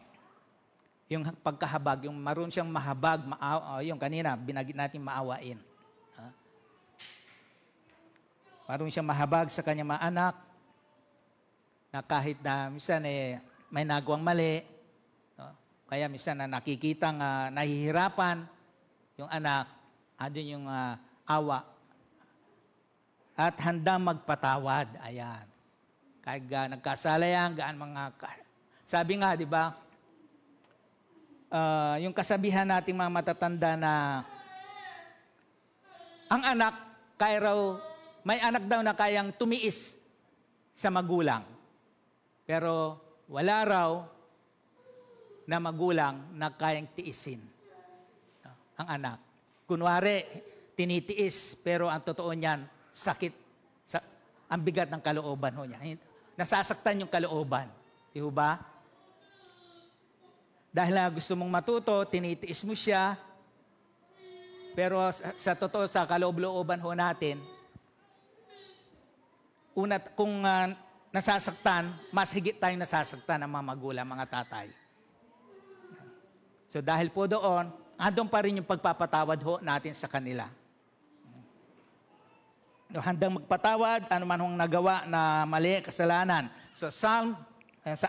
Yung pagkahabag, yung maroon siyang mahabag, yung kanina, binagit natin maawain. Maroon siyang mahabag sa kanyang mga anak, na kahit na minsan may nagawang mali, no? Kaya minsan na nakikitang nahihirapan yung anak, andun yung awa. At handang magpatawad. Ayan. Kahit nagkasala yan, sabi nga, di ba, yung kasabihan nating mga matatanda na ang anak, may anak daw na kayang tumiis sa magulang. Pero wala raw na magulang na kayang tiisin ang anak. Kunwari, tinitiis, pero ang totoo niyan, sakit, ang bigat ng kalooban ho niya. Nasasaktan yung kalooban. Di ba? Dahil gusto mong matuto, tinitiis mo siya, pero sa totoo, sa kaloob-looban ho natin, kung nasasaktan, mas higit tayong nasasaktan ng mga magulang, mga tatay. So dahil po doon, andun pa rin yung pagpapatawad ho natin sa kanila. Handang magpatawad, anuman hong nagawa na mali, kasalanan. So sa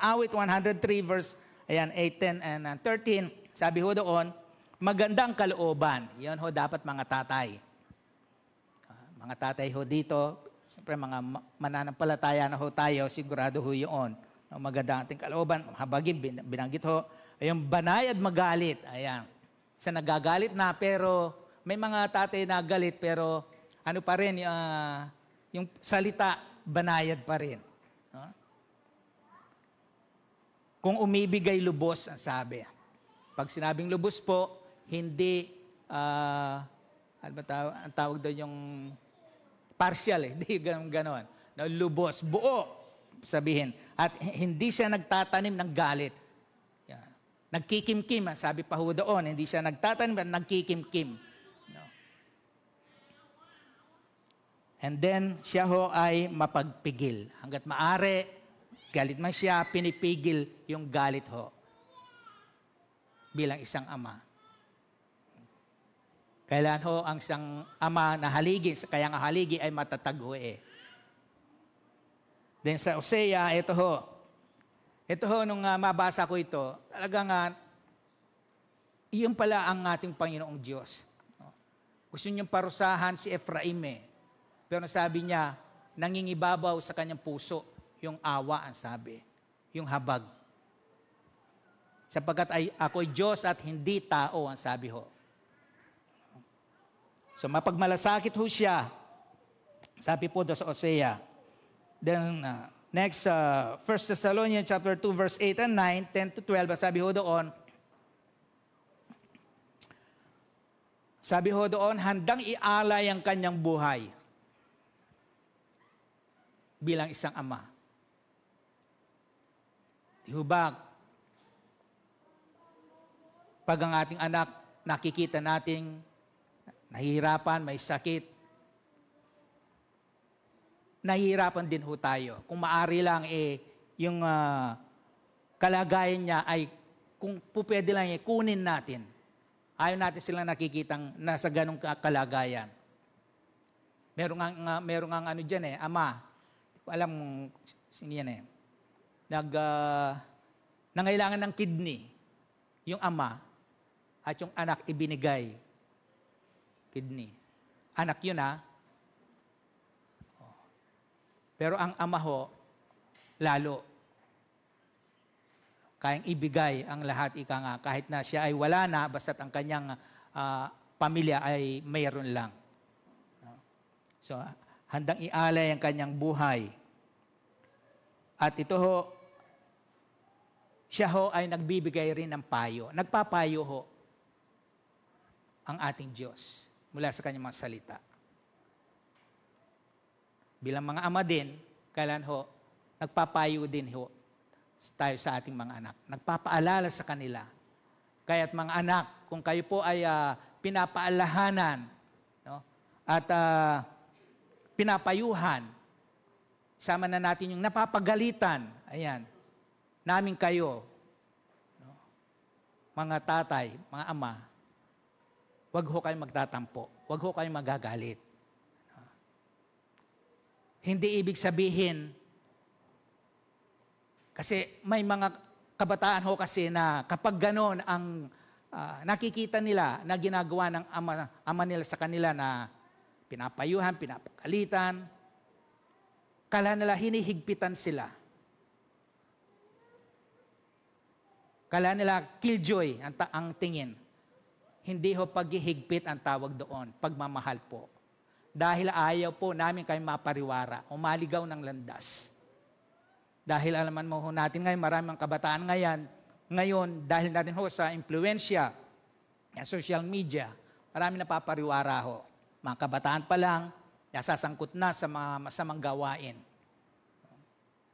awit 103 verse 8, 10, and 13, sabi ho doon, magandang kalooban. Yan ho dapat mga tatay. Mga tatay ho dito, siyempre mga mananampalataya na ho tayo, sigurado ho yun. Maganda ang ating kalooban, habagin, binanggit ho. Yung banayad magalit, ayan. Isa nagagalit na, pero may mga tatay na galit, pero ano pa rin, yung salita, banayad pa rin. Kung umibigay lubos, ang sabi. Pag sinabing lubos po, hindi, ano ba ang tawag doon yung partial eh, hindi ganon. Lubos, buo, sabihin. At hindi siya nagtatanim ng galit. Yan. Nagkikimkim, sabi pa ho doon, hindi siya nagtatanim, nagkikimkim. No. And then, siya ho ay mapagpigil. Hanggat maaari, galit man siya, pinipigil yung galit ho. Bilang isang ama. Kailan ho ang isang ama na haligi, kaya nga haligi ay matatag ho eh. Then sa Hosea, ito ho, nung mabasa ko ito, talagang iyon pala ang ating Panginoong Diyos. Gusto niyang parusahan si Ephraim eh. Pero sabi niya, nangingibabaw sa kanyang puso, yung awa ang sabi, yung habag. Sapagkat ako'y Diyos at hindi tao, ang sabi ho. So mapagmalasakit ho siya, sabi po doon sa Hosea. Then next, 1 Thessalonians chapter 2, verse 8 and 9, 10 to 12, sabi ho doon, handang ialay ang kanyang buhay bilang isang ama. Di ho ba, pag ang ating anak nakikita nating nahihirapan, may sakit, nahihirapan din ho tayo. Kung maari lang yung kalagayan niya ay, kung pwede lang kunin natin. Ayaw natin silang nakikitang nasa ganong kalagayan. Merong ang ano dyan ama. Alam mo, sino yan nangailangan ng kidney. Yung ama at yung anak ibinigay. Kidney. Anak yun Pero ang ama ho, lalo, kayang ibigay ang lahat kahit na siya ay wala na, basta't ang kanyang pamilya ay mayroon lang. So, handang ialay ang kanyang buhay. At ito ho, siya ho ay nagbibigay rin ng payo. Nagpapayo ho ang ating Diyos mula sa kanyang mga salita. Bilang mga ama din, kailan ho, nagpapayo din ho tayo sa ating mga anak. Nagpapaalala sa kanila. Kaya't mga anak, kung kayo po ay pinapaalahanan, no, at pinapayuhan, sama na natin yung napapagalitan, ayan, namin kayo, no, mga tatay, mga ama, wag ho kayong magtatampo, wag ho kayong magagalit. Hindi ibig sabihin, kasi may mga kabataan ho kasi na kapag gano'n ang nakikita nila na ginagawa ng ama nila sa kanila na pinapayuhan, pinapagalitan, kala nila hinihigpitan sila. Kala nila killjoy ang tingin. Hindi ho paghihigpit ang tawag doon, pagmamahal po. Dahil ayaw po namin kayo mapariwara o maligaw ng landas. Dahil alaman mo ho natin ngayon, maraming kabataan ngayon, dahil na rin ho sa impluensya, social media, maraming napapariwara ho. Mga kabataan pa lang, nasasangkot na sa mga masamang gawain.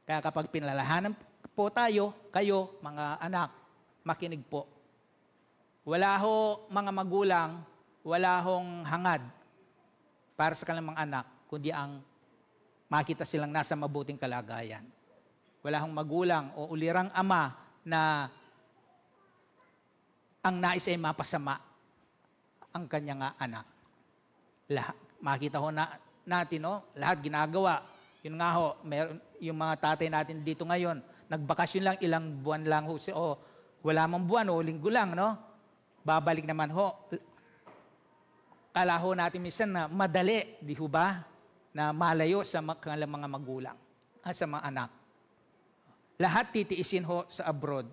Kaya kapag pinalalahanan po tayo, kayo, mga anak, makinig po. Wala ho mga magulang, wala hong hangad para sa kanilang mga anak, kundi ang makita silang nasa mabuting kalagayan. Wala hong magulang o ulirang ama na ang nais ay mapasama ang kanyang anak. Lahat, makita ho natin, no? Lahat ginagawa. Yun nga ho, yung mga tatay natin dito ngayon, nagbakasyon lang, ilang buwan lang ho, wala mang buwan o linggo lang, no? Babalik naman ho. Kala ho natin minsan na madali, di ho ba? Na malayo sa mga magulang, sa mga anak. Lahat titiisin ho sa abroad.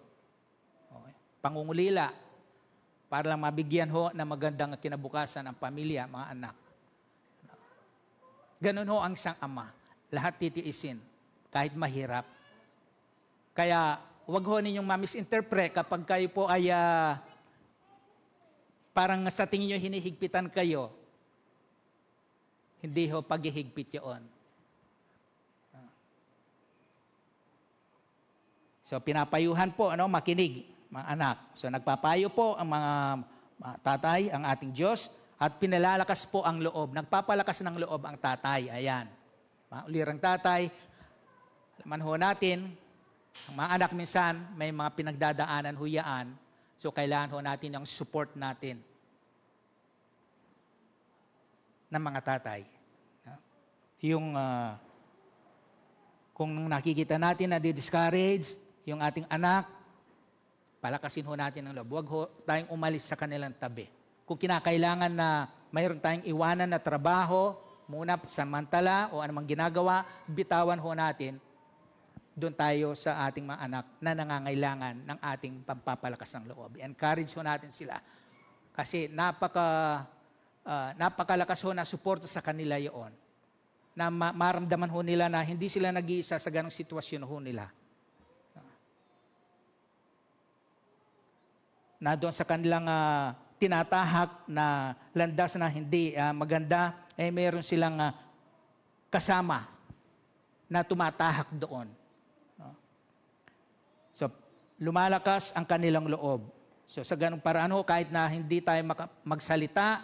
Okay. Pangungulila, para lang mabigyan ho na magandang kinabukasan ang pamilya, mga anak. Ganun ho ang isang ama. Lahat titiisin, kahit mahirap. Kaya, wag ho ninyong ma-misinterpret kapag kayo po ay parang sa tingin nyo hinihigpitan kayo. Hindi ho paghihigpit yun. So, pinapayuhan po, makinig. mga anak. So nagpapayo po ang mga tatay, ang ating Diyos, at pinalalakas po ang loob. Nagpapalakas ng loob ang tatay. Ayan. Mga ulirang tatay, alaman ho natin, ang mga anak minsan may mga pinagdadaanan huyaan. So kailangan ho natin yung support natin ng mga tatay. Yung kung nakikita natin na di-discourage yung ating anak, palakasin ho natin ang loob. Huwag ho tayong umalis sa kanilang tabi. Kung kinakailangan na mayroon tayong iwanan na trabaho, muna samantala o anumang ginagawa, bitawan ho natin. Doon tayo sa ating mga anak na nangangailangan ng ating pampapalakas ng loob. Encourage ho natin sila. Kasi napakalakas ho na suporta sa kanila yun. Na maramdaman ho nila na hindi sila nag-iisa sa ganong sitwasyon ho nila. Na doon sa kanilang tinatahak na landas na hindi maganda, mayroon silang kasama na tumatahak doon. So, lumalakas ang kanilang loob. So, sa ganung paraan ho, kahit na hindi tayo magsalita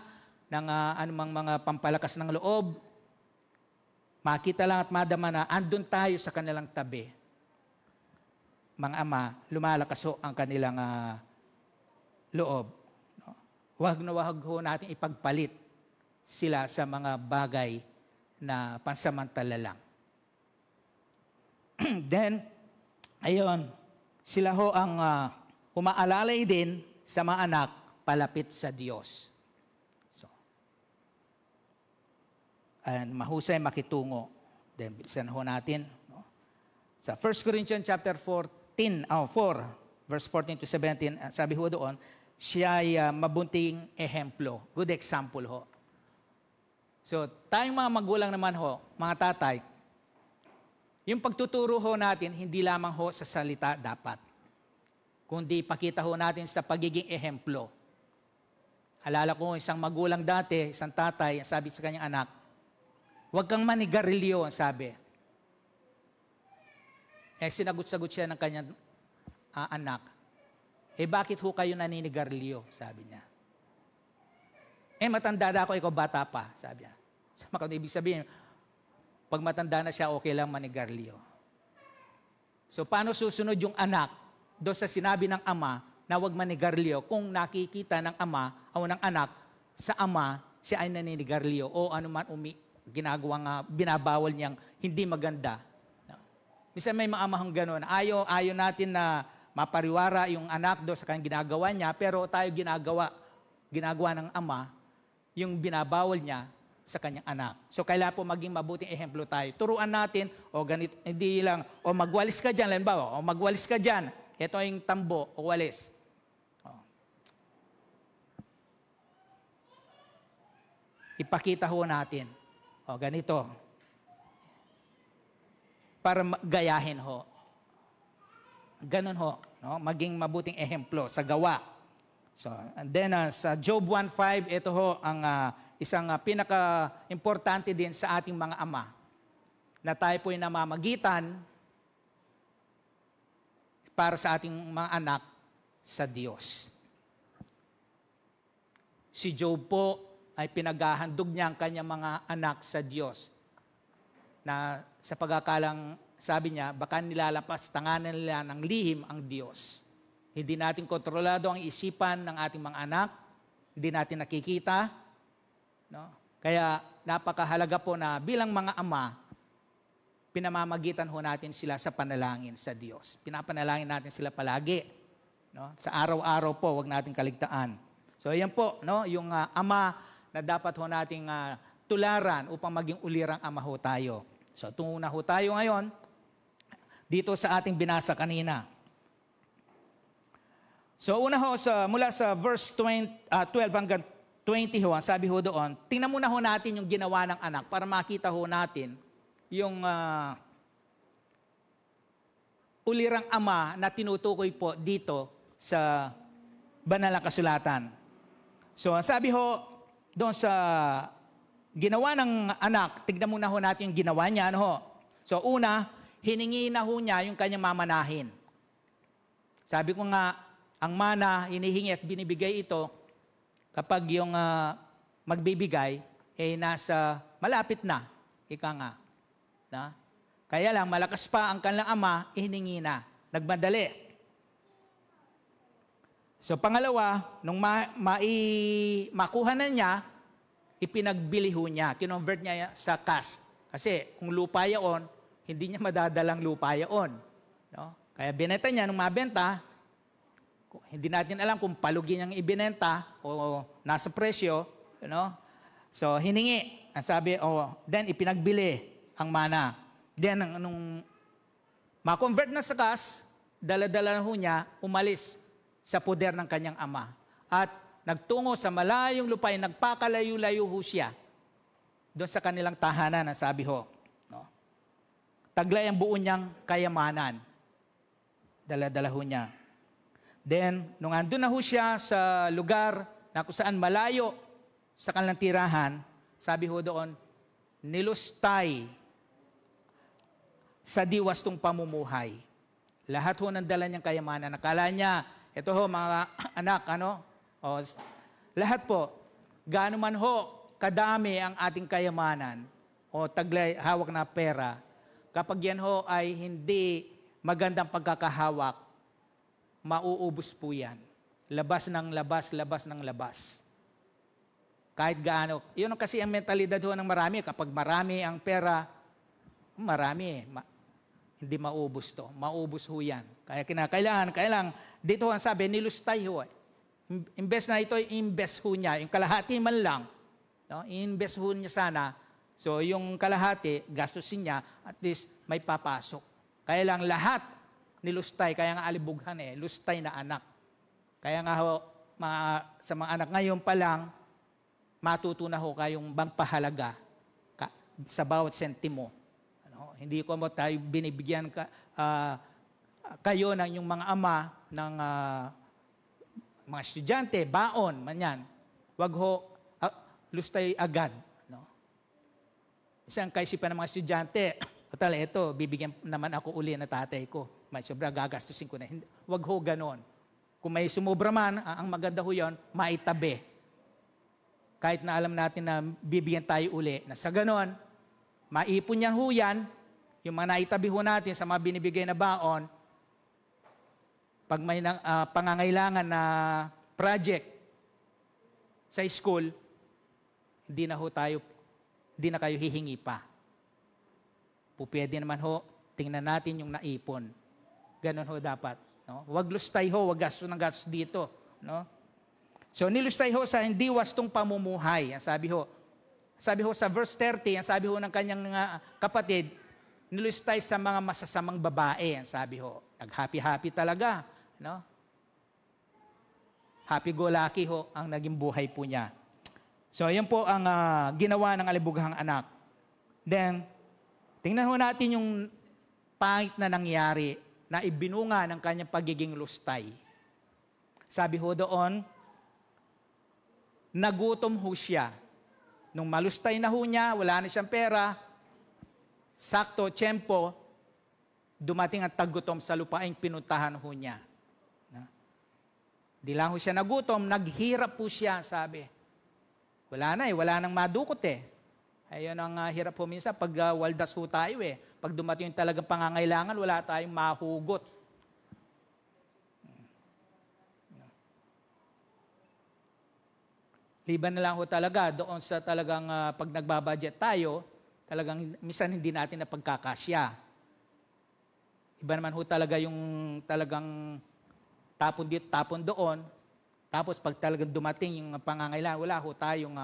ng anumang mga pampalakas ng loob, makita lang at madama na andun tayo sa kanilang tabi. Mga ama, lumalakas ho ang kanilang loob. Huwag na huwag ho natin ipagpalit sila sa mga bagay na pansamantala lang. Then, ayun, sila ho ang umaalalay din sa mga anak palapit sa Diyos. And mahusay makitungo. Then, bilisan ho natin. No? Sa 1 Corinthians chapter 4, verse 14 to 17, sabi ho doon, siya ay mabunting ehemplo. Good example ho. So, tayong mga magulang naman ho, mga tatay, yung pagtuturo ho natin, hindi lamang ho sa salita dapat, kundi ipakita ho natin sa pagiging ehemplo. Alala ko, isang magulang dati, isang tatay, sabi sa kanyang anak, huwag kang manigarilyo, sabi. Sinagot-sagot siya ng kanyang anak. Bakit ho kayo naninigarilyo? Sabi niya. Matanda na ako, ikaw bata pa, sabi niya. Ibig sabihin, pag matanda na siya, okay lang manigarilyo. So, paano susunod yung anak doon sa sinabi ng ama na huwag manigarilyo kung nakikita ng ama o ng anak sa ama, siya ay naninigarilyo o anuman ginagawang binabawal niyang hindi maganda. Minsan may mga amahang gano'n. Ayaw natin na mapariwara yung anak doon sa kanyang ginagawa niya, pero tayo ginagawa ng ama yung binabawal niya sa kanyang anak. So kailangan po maging mabuting ehemplo tayo. Turuan natin, ganito, hindi lang, magwalis ka dyan, halimbawa, magwalis ka dyan. Ito yung tambo o walis. Ipakita ho natin. Ganito. Para gayahin ho. Ganun ho. No? Maging mabuting ehemplo sa gawa. So, and then sa Job 1:5, ito ho ang isang pinaka-importante din sa ating mga ama. Na tayo po'y namamagitan para sa ating mga anak sa Diyos. Si Job po ay pinaghahandog niya ang kanyang mga anak sa Diyos. Na sa pagkakalang sabi niya, baka nilalapas tanganan nila ng lihim ang Diyos. Hindi natin kontrolado ang isipan ng ating mga anak. Hindi natin nakikita. No? Kaya napakahalaga po na bilang mga ama, pinamamagitan ho natin sila sa panalangin sa Diyos. Pinapanalangin natin sila palagi. No? Sa araw-araw po, huwag natin kaligtaan. So ayan po, no? Yung ama na dapat ho nating tularan upang maging ulirang ama ho tayo. So tunguna ho tayo ngayon dito sa ating binasa kanina. So una ho, mula sa verse 12 hanggang 20 ho, sabi ho doon, tingnan muna ho natin yung ginawa ng anak para makita ho natin yung ulirang ama na tinutukoy po dito sa banal na kasulatan. So sabi ho, doon sa ginawa ng anak, tignan muna ho natin yung ginawa niya. Ano ho? So una, hiningi na ho niya yung kanyang mamanahin. Sabi ko nga, ang mana, hinihingi at binibigay ito kapag yung magbibigay, nasa malapit na, ika nga. Na? Kaya lang, malakas pa ang kanilang ama, hiningi na. Nagmadali. So pangalawa, nung makuha na niya, ipinagbili ho niya. Kinonvert niya sa cash. Kasi kung lupa yaon, hindi niya madadalang lupa yaon. No? Kaya binenta niya, nung mabenta, hindi natin alam kung palugi niyang ibinenta o nasa presyo. So hiningi. Ang sabi, then ipinagbili ang mana. Then nung ma-convert na sa cash, dala-dala ho niya, umalis sa poder ng kanyang ama. At nagtungo sa malayong lupain, nagpakalayo-layo ho siya doon sa kanilang tahanan, ang sabi ho. No? Taglay ang buo niyang kayamanan. Dala-dala ho niya. Then, nung andun na ho siya sa lugar na kung saan malayo sa kanilang tirahan, sabi ho doon, nilustay sa diwastong pamumuhay. Lahat ho ng dala niyang kayamanan. Nakala niya, ito ho mga anak, lahat po, gaano man ho kadami ang ating kayamanan o taglay hawak na pera, kapag yan ho ay hindi magandang pagkakahawak, mauubos po yan. Labas ng labas, labas ng labas. Kahit gaano. Yun kasi ang mentalidad ho ng marami. Kapag marami ang pera, marami. Hindi maubos to. Maubos ho yan. Kaya kailangan, dito ang sabi, nilustay ho. Imbes na ito, invest ho niya. Yung kalahati man lang, no? Invest ho niya sana. So yung kalahati, gastusin niya, at least may papasok. Kaya lang lahat nilustay. Kaya nga alibughan lustay na anak. Kaya nga ho, sa mga anak ngayon pa lang, matuto na ho kayong pahalaga sa bawat sentimo. Hindi ko mo tayo binibigyan kayo ng yung mga ama ng mga estudyante, baon, manyan. Wag ho, lustay agad. No? Isang kaisipan ng mga estudyante, ito, bibigyan naman ako uli na tatay ko. May sobra gagastusin ko na. Wag ho ganon. Kung may sumobra man, ang maganda ho yun, maitabi. Kahit na alam natin na bibigyan tayo uli. Na sa ganon, maipon yan ho yan, yung mga naitabi ho natin sa mga binibigay na baon, pag may pangangailangan na project sa school, hindi na kayo hihingi pa. Pwede naman ho, tingnan natin yung naipon. Ganon ho dapat. No? Huwag lustay ho, huwag gasto ng gasto dito. No? So nilustay ho sa hindi wastong pamumuhay. Ang sabi ho sa verse 30, ang sabi ho ng kanyang kapatid, nilustay sa mga masasamang babae. Ang sabi ho, nag-happy-happy talaga. No? Happy-go-lucky ho ang naging buhay po niya. So, yan po ang ginawa ng alibughang anak. Then, tingnan ho natin yung pangit na nangyari na ibinunga ng kanyang pagiging lustay. Sabi ho doon, nagutom ho siya. Nung malustay na ho niya, wala na siyang pera, sakto, tiyempo, dumating ang taggutom sa lupaing pinuntahan ho niya. Di lang ho siya nagutom, naghirap po siya, sabi. Wala nang madukot Ayun ang hirap po minsan pag waldas ho tayo Pag dumating yung talagang pangangailangan, wala tayong mahugot. Liban na lang ho talaga doon sa talagang pag nagbabudget tayo, talagang minsan hindi natin napagkakasya. Iba naman ho talaga yung talagang tapon dito, tapon doon. Tapos pag talagang dumating yung pangangailangan, wala ho tayong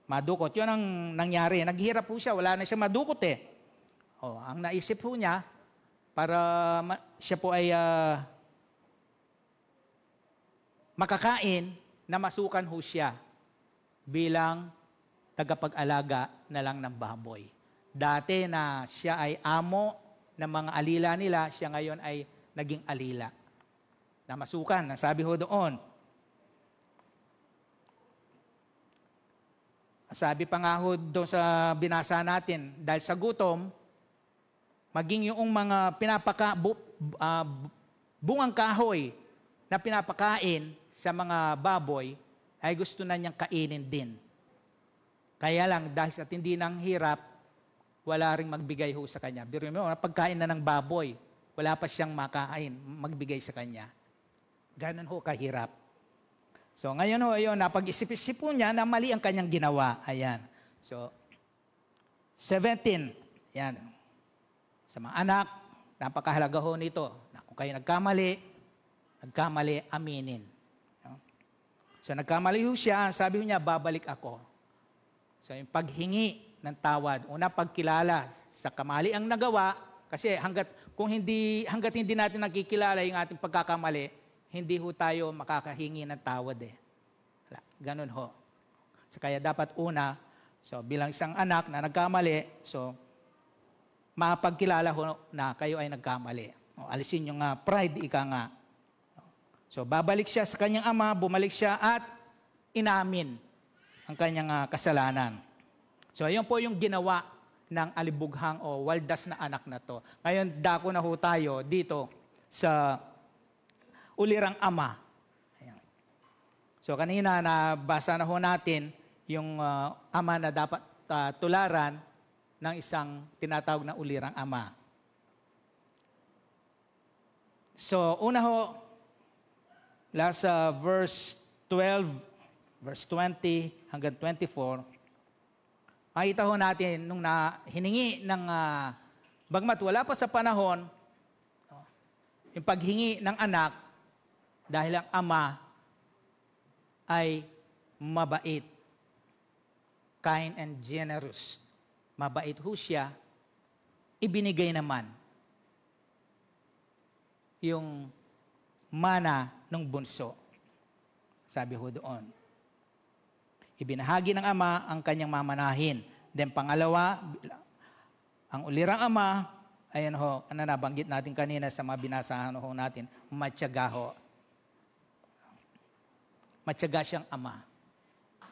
madukot. Yun ang nangyari. Naghihirap po siya, wala na siya madukot ang naisip po niya, para siya po ay makakain, na masukan ho siya bilang tagapag-alaga na lang ng baboy. Dati na siya ay amo ng mga alila nila, siya ngayon ay naging alila. Namasukan, sabi ho doon. Sabi pa nga ho doon sa binasa natin, dahil sa gutom, maging yung mga bungang kahoy na pinapakain sa mga baboy ay gusto na niyang kainin din. Kaya lang, dahil sa tindi ng hirap, wala ring magbigay ho sa kanya. Biro mo, pagkain na ng baboy, wala pa siyang makain, magbigay sa kanya. Ganon ho kahirap. So ngayon ho, ayun, napag-isip-isip po niya na mali ang kanyang ginawa. Ayan. So, 17. Yan. Sa mga anak, napakahalaga ho nito. Na kung kayo nagkamali, aminin. So nagkamali ho siya, sabi ho niya, babalik ako. So yung paghingi ng tawad, una pagkilala sa kamali ang nagawa, kasi hanggat hindi natin nakikilala yung ating pagkakamali, hindi ho tayo makakahingi ng tawad eh. Ganun ho. So kaya dapat una, so bilang isang anak na nagkamali, so mapagkilala ho na kayo ay nagkamali. O, alisin yung pride, ika nga. So babalik siya sa kanyang ama, bumalik siya at inamin ang kanyang kasalanan. So ayun po yung ginawa ng alibughang o waldas na anak na to. Ngayon, dako na ho tayo dito sa ulirang ama. Ayan. So kanina nabasa na ho natin yung ama na dapat tularan ng isang tinatawag na ulirang ama. So una ho, last verse 12, verse 20 hanggang 24, makita ho natin nung hiningi ng, bagmat wala pa sa panahon, yung paghingi ng anak, dahil ang ama ay mabait, kind and generous. Mabait ho siya, ibinigay naman yung mana ng bunso. Sabi ho doon. Ibinahagi ng ama ang kanyang mamanahin. Then pangalawa, ang ulirang ama, ayan ho, ano nabanggit natin kanina sa mga binasahan ho natin, matyaga ho. Matyaga siyang ama.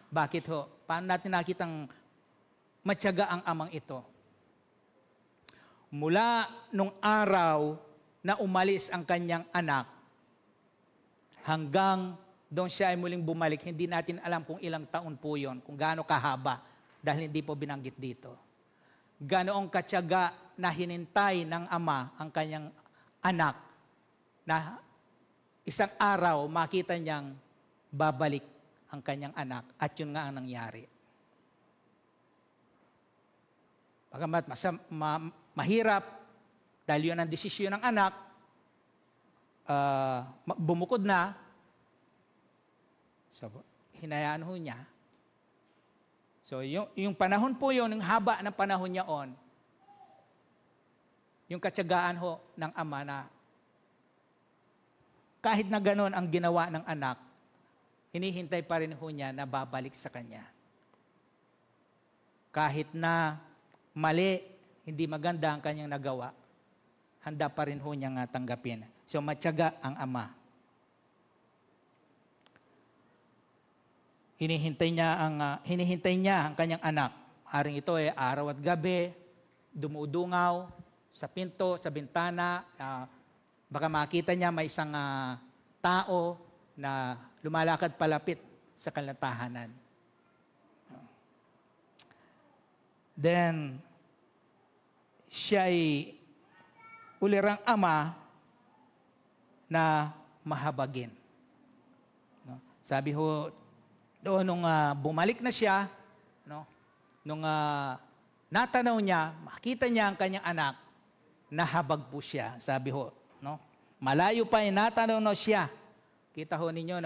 Bakit ho? Paano natin nakitang matyaga ang amang ito? Mula nung araw na umalis ang kanyang anak, hanggang doon siya ay muling bumalik, hindi natin alam kung ilang taon po yun, kung gaano kahaba, dahil hindi po binanggit dito. Ganoong katyaga na hinintay ng ama ang kanyang anak, na isang araw makita niyang babalik ang kanyang anak, at yun nga ang nangyari. Bagamat mahirap, dahil yun ang desisyon ng anak, bumukod na, so hinayaan ho niya. So yung panahon po yun, yung haba ng panahon niya yung katyagaan ho ng ama na kahit na gano'n ang ginawa ng anak, hinihintay pa rin ho niya na babalik sa kanya. Kahit na mali, hindi maganda ang kanyang nagawa, handa pa rin ho niya nga tanggapin. So matyaga ang ama. Hinihintay niya ang kanyang anak. Haring ito ay araw at gabi, dumudungaw sa pinto, sa bintana. Baka makita niya may isang tao na lumalakad palapit sa kanilang tahanan. Then, siya'y ulirang ama na mahabagin. Sabi ho, doon nung bumalik na siya, nung natanaw niya, makita niya ang kanyang anak, nahabag po siya. Sabi ho, malayo pa natanaw na siya. Kita ho ninyo,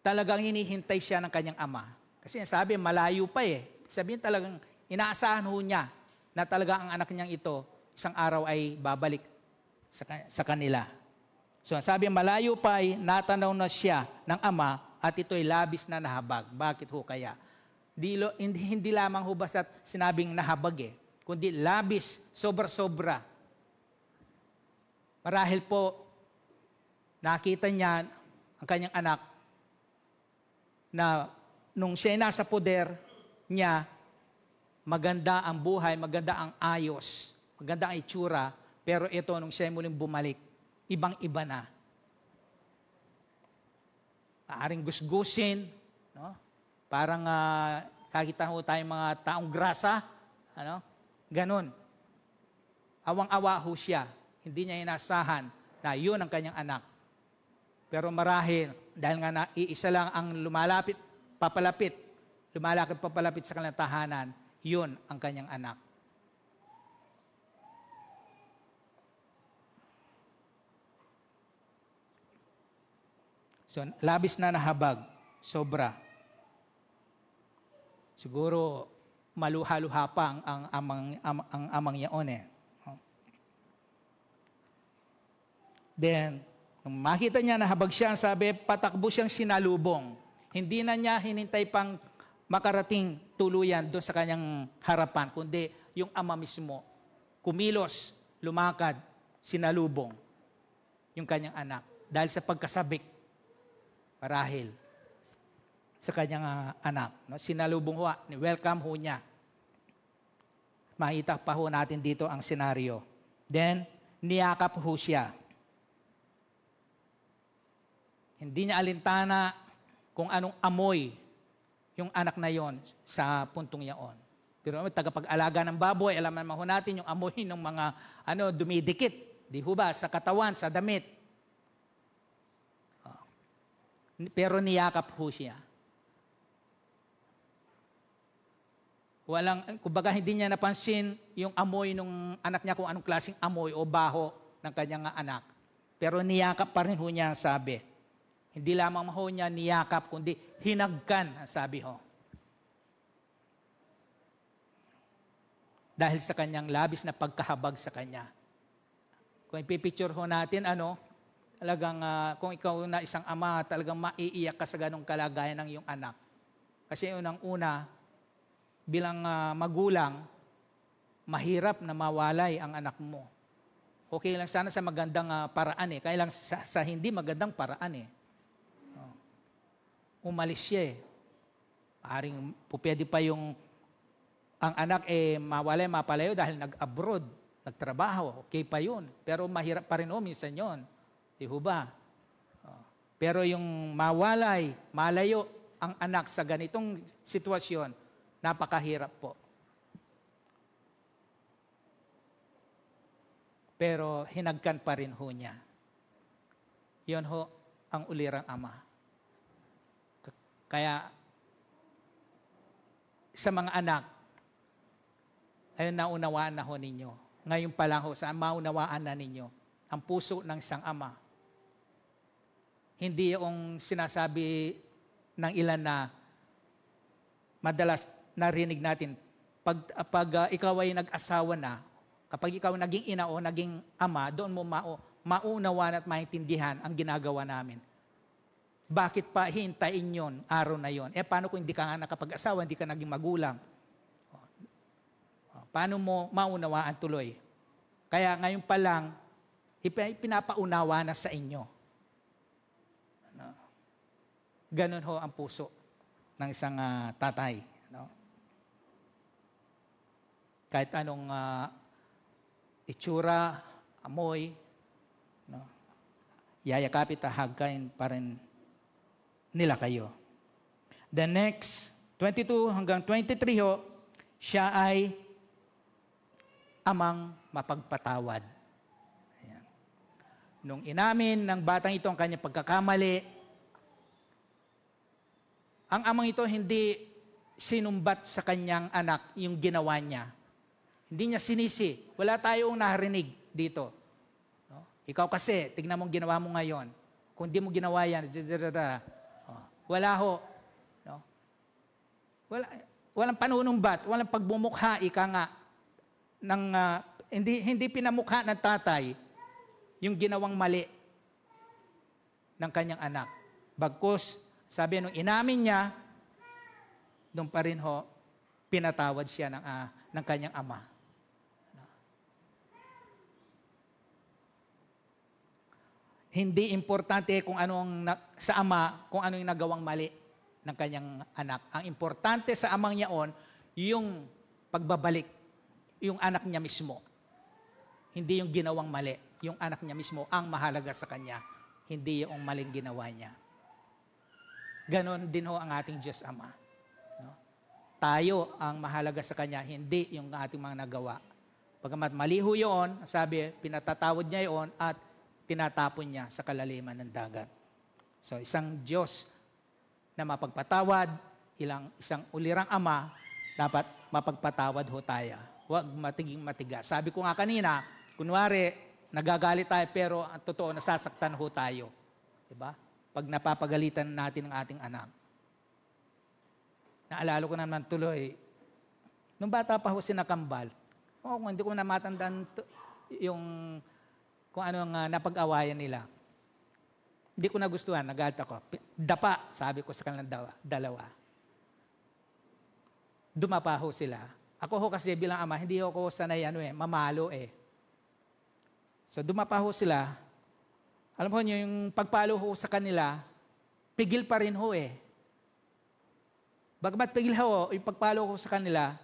talagang hinihintay siya ng kanyang ama. Kasi sabi, malayo pa Sabihin talagang inaasahan ho niya na talaga ang anak niyang ito, isang araw ay babalik sa kanila. So sabi, malayo pa natanaw na siya ng ama at ito'y labis na nahabag. Bakit ho kaya? Hindi lamang ho basta't sinabing nahabag kundi labis, sobra-sobra. Marahil po, nakita niya ang kanyang anak na nung siya nasa poder niya, maganda ang buhay, maganda ang ayos, maganda ang itsura, Pero ito, nung siya muling bumalik, ibang-iba na. Maaring gusgusin, no? Parang kakita ho tayong mga taong grasa, ano? Ganon. Awang-awa ho siya. Hindi niya inasahan na yun ang kanyang anak. Pero marahil, dahil nga iisa lang ang lumalapit papalapit sa kanilang tahanan, yun ang kanyang anak. So, labis na nahabag, sobra. Siguro, maluha-luha pa ang amang yaon eh. Then, nung makita niya nahabag siya, ang sabi, patakbo siyang sinalubong. Hindi na niya hinintay pang makarating tuluyan doon sa kanyang harapan, kundi yung ama mismo, kumilos, lumakad, sinalubong yung kanyang anak. Dahil sa pagkasabik, marahil, sa kanyang anak. No? Sinalubong ho, welcome ho niya. Makita pa ho natin dito ang senaryo. Then, niyakap ho siya. Hindi niya alintana kung anong amoy yung anak na yon sa puntong yaon. Pero tagapag-alaga ng baboy, alam naman ho natin yung amoy ng mga dumidikit. Di ho ba? Sa katawan, sa damit. Pero niyakap ho siya. Kumbaga hindi niya napansin yung amoy ng anak niya kung anong klaseng amoy o baho ng kanyang anak. Pero niyakap pa rin ho niya ang sabi. Hindi lamang ho niya niyakap, kundi hinagkan ang sabi ho. Dahil sa kanyang labis na pagkahabag sa kanya. Kung ipipicture ho natin, talagang kung ikaw na isang ama, talagang maiiyak ka sa ganong kalagayan ng iyong anak. Kasi unang-una, bilang magulang, mahirap na mawalay ang anak mo. Okay lang sana sa magandang paraan eh. Kaya lang sa hindi magandang paraan eh. Umalis siya eh. Paring pwede pa yung ang anak mawalay, mapalayo dahil nag-abroad, nagtrabaho. Okay pa yun. Pero mahirap pa rin minsan yun. Di ho ba? Pero yung mawalay, malayo ang anak sa ganitong sitwasyon, napakahirap po. Pero hinagkan pa rin ho niya. Yun ho ang ulirang ama. Kaya sa mga anak, ayun naunawaan na ho ninyo. Ngayon pa lang ho, maunawaan na ninyo ang puso ng isang ama. Hindi yung sinasabi ng ilan na madalas narinig natin, pag ikaw ay nag-asawa na, kapag ikaw naging ina o naging ama, doon mo maunawaan at maintindihan ang ginagawa namin. Bakit pa hintayin yon araw na yon? Paano kung hindi ka nga nakapag-asawa, hindi ka naging magulang? Paano mo maunawaan tuloy? Kaya ngayon pa lang, pinapaunawa na sa inyo. Ganon ho ang puso ng isang tatay. No? Kahit anong itsura, amoy, no? Yayakapit, hagkain pa rin nila kayo. The next, 22 hanggang 23 ho, siya ay amang mapagpatawad. Ayan. Nung inamin ng batang ito ang kanyang pagkakamali, ang amang ito hindi sinumbat sa kanyang anak yung ginawa niya. Hindi niya sinisi. Wala tayong narinig dito. No? Ikaw kasi, tignan mong ginawa mo ngayon. Kung di mo ginawa yan, wala ho. No? Walang panunumbat, walang pagbumukha, ika nga, hindi pinamukha ng tatay yung ginawang mali ng kanyang anak. Bagkus, sabi nung inamin niya, doon pa rin ho, pinatawad siya ng kanyang ama. Hindi importante kung sa ama, kung ano yung nagawang mali ng kanyang anak. Ang importante sa amang yaon, yung pagbabalik, yung anak niya mismo. Hindi yung ginawang mali. Yung anak niya mismo ang mahalaga sa kanya. Hindi yung maling ginawa niya. Ganon din ho ang ating Diyos Ama. No? Tayo ang mahalaga sa kanya, hindi yung ating mga nagawa. Pagamat mali ho yun, sabi, pinatatawad niya yun at tinatapon niya sa kalaliman ng dagat. So, isang Diyos na mapagpatawad, isang ulirang Ama, dapat mapagpatawad ho tayo. Huwag matiging matigas. Sabi ko nga kanina, kunwari, nagagalit tayo pero ang totoo, nasasaktan ho tayo. Diba? Pag napapagalitan natin ang ating anak. Naalala ko naman tuloy, nung bata pa ho sinakambal, kung hindi ko na matandaan yung kung ano ang napag-awayan nila. Hindi ko nagustuhan, nagalit ako. Dapa, sabi ko sa kanilang dalawa. Dumapa ho sila. Ako ho kasi bilang ama, hindi ako sanay mamalo eh. So dumapa ho sila. Alam mo niyo, yung pagpalo ho sa kanila, pigil pa rin ho eh. Bagamat pigil ho, yung pagpalo ho sa kanila,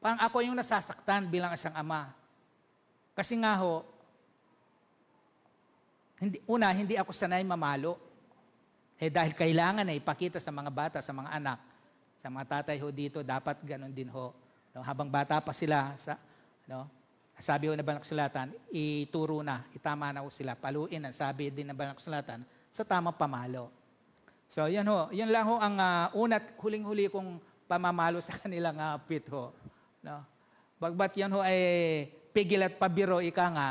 parang ako yung nasasaktan bilang isang ama. Kasi nga ho, hindi ako sanay mamalo. Dahil kailangan ipakita sa mga bata, sa mga anak, sa mga tatay ho dito, dapat ganun din ho. No, habang bata pa sila, sabi ho na Banal na Kasulatan, ituro na, itama na ho sila, paluin ang sabi din na Banal na Kasulatan, sa tamang pamalo. So, yan lang ho ang una't huling-huli kong pamamalo sa kanilang pit ho. No? Bagbat yan ho ay pigil at pabiro, ika nga.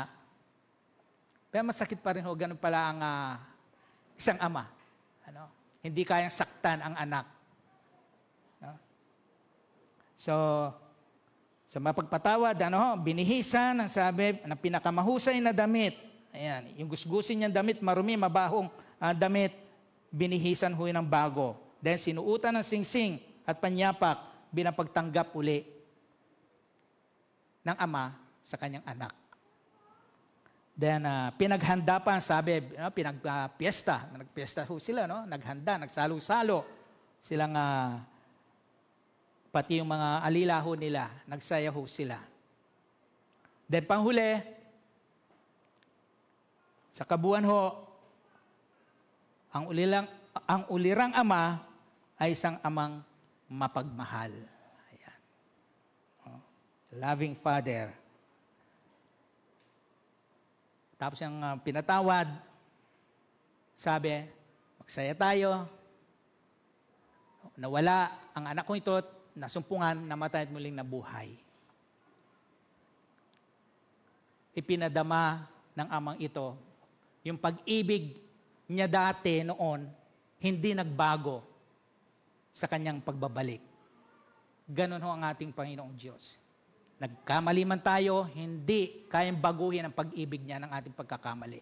Pero masakit pa rin ho, ganun pala ang isang ama. Hindi kayang saktan ang anak. No? So mapagpatawad, binihisan, ang sabi, ng pinakamahusay na damit. Ayan, yung gusgusin niyang damit, marumi, mabahong damit, binihisan ho ng bago. Then sinuutan ng singsing at panyapak, binapagtanggap uli ng ama sa kanyang anak. Then, pinaghanda pa, sabi, pinagpiesta. Nagpiesta ho sila, naghanda, nagsalo-salo. Silang, pati yung mga alila ho nila, nagsaya ho sila. Then, panghuli, sa kabuuan ho, ang ulirang ama ay isang amang mapagmahal. Ayan. Loving Father. Tapos yung pinatawad, sabi, magsaya tayo. Nawala ang anak ko ito, nasumpungan, namatay at muling nabuhay. Ipinadama ng amang ito, yung pag-ibig niya dati noon, hindi nagbago sa kanyang pagbabalik. Ganon ho ang ating Panginoong Diyos. Nagkamali man tayo, hindi kayang baguhin ang pag-ibig niya ng ating pagkakamali.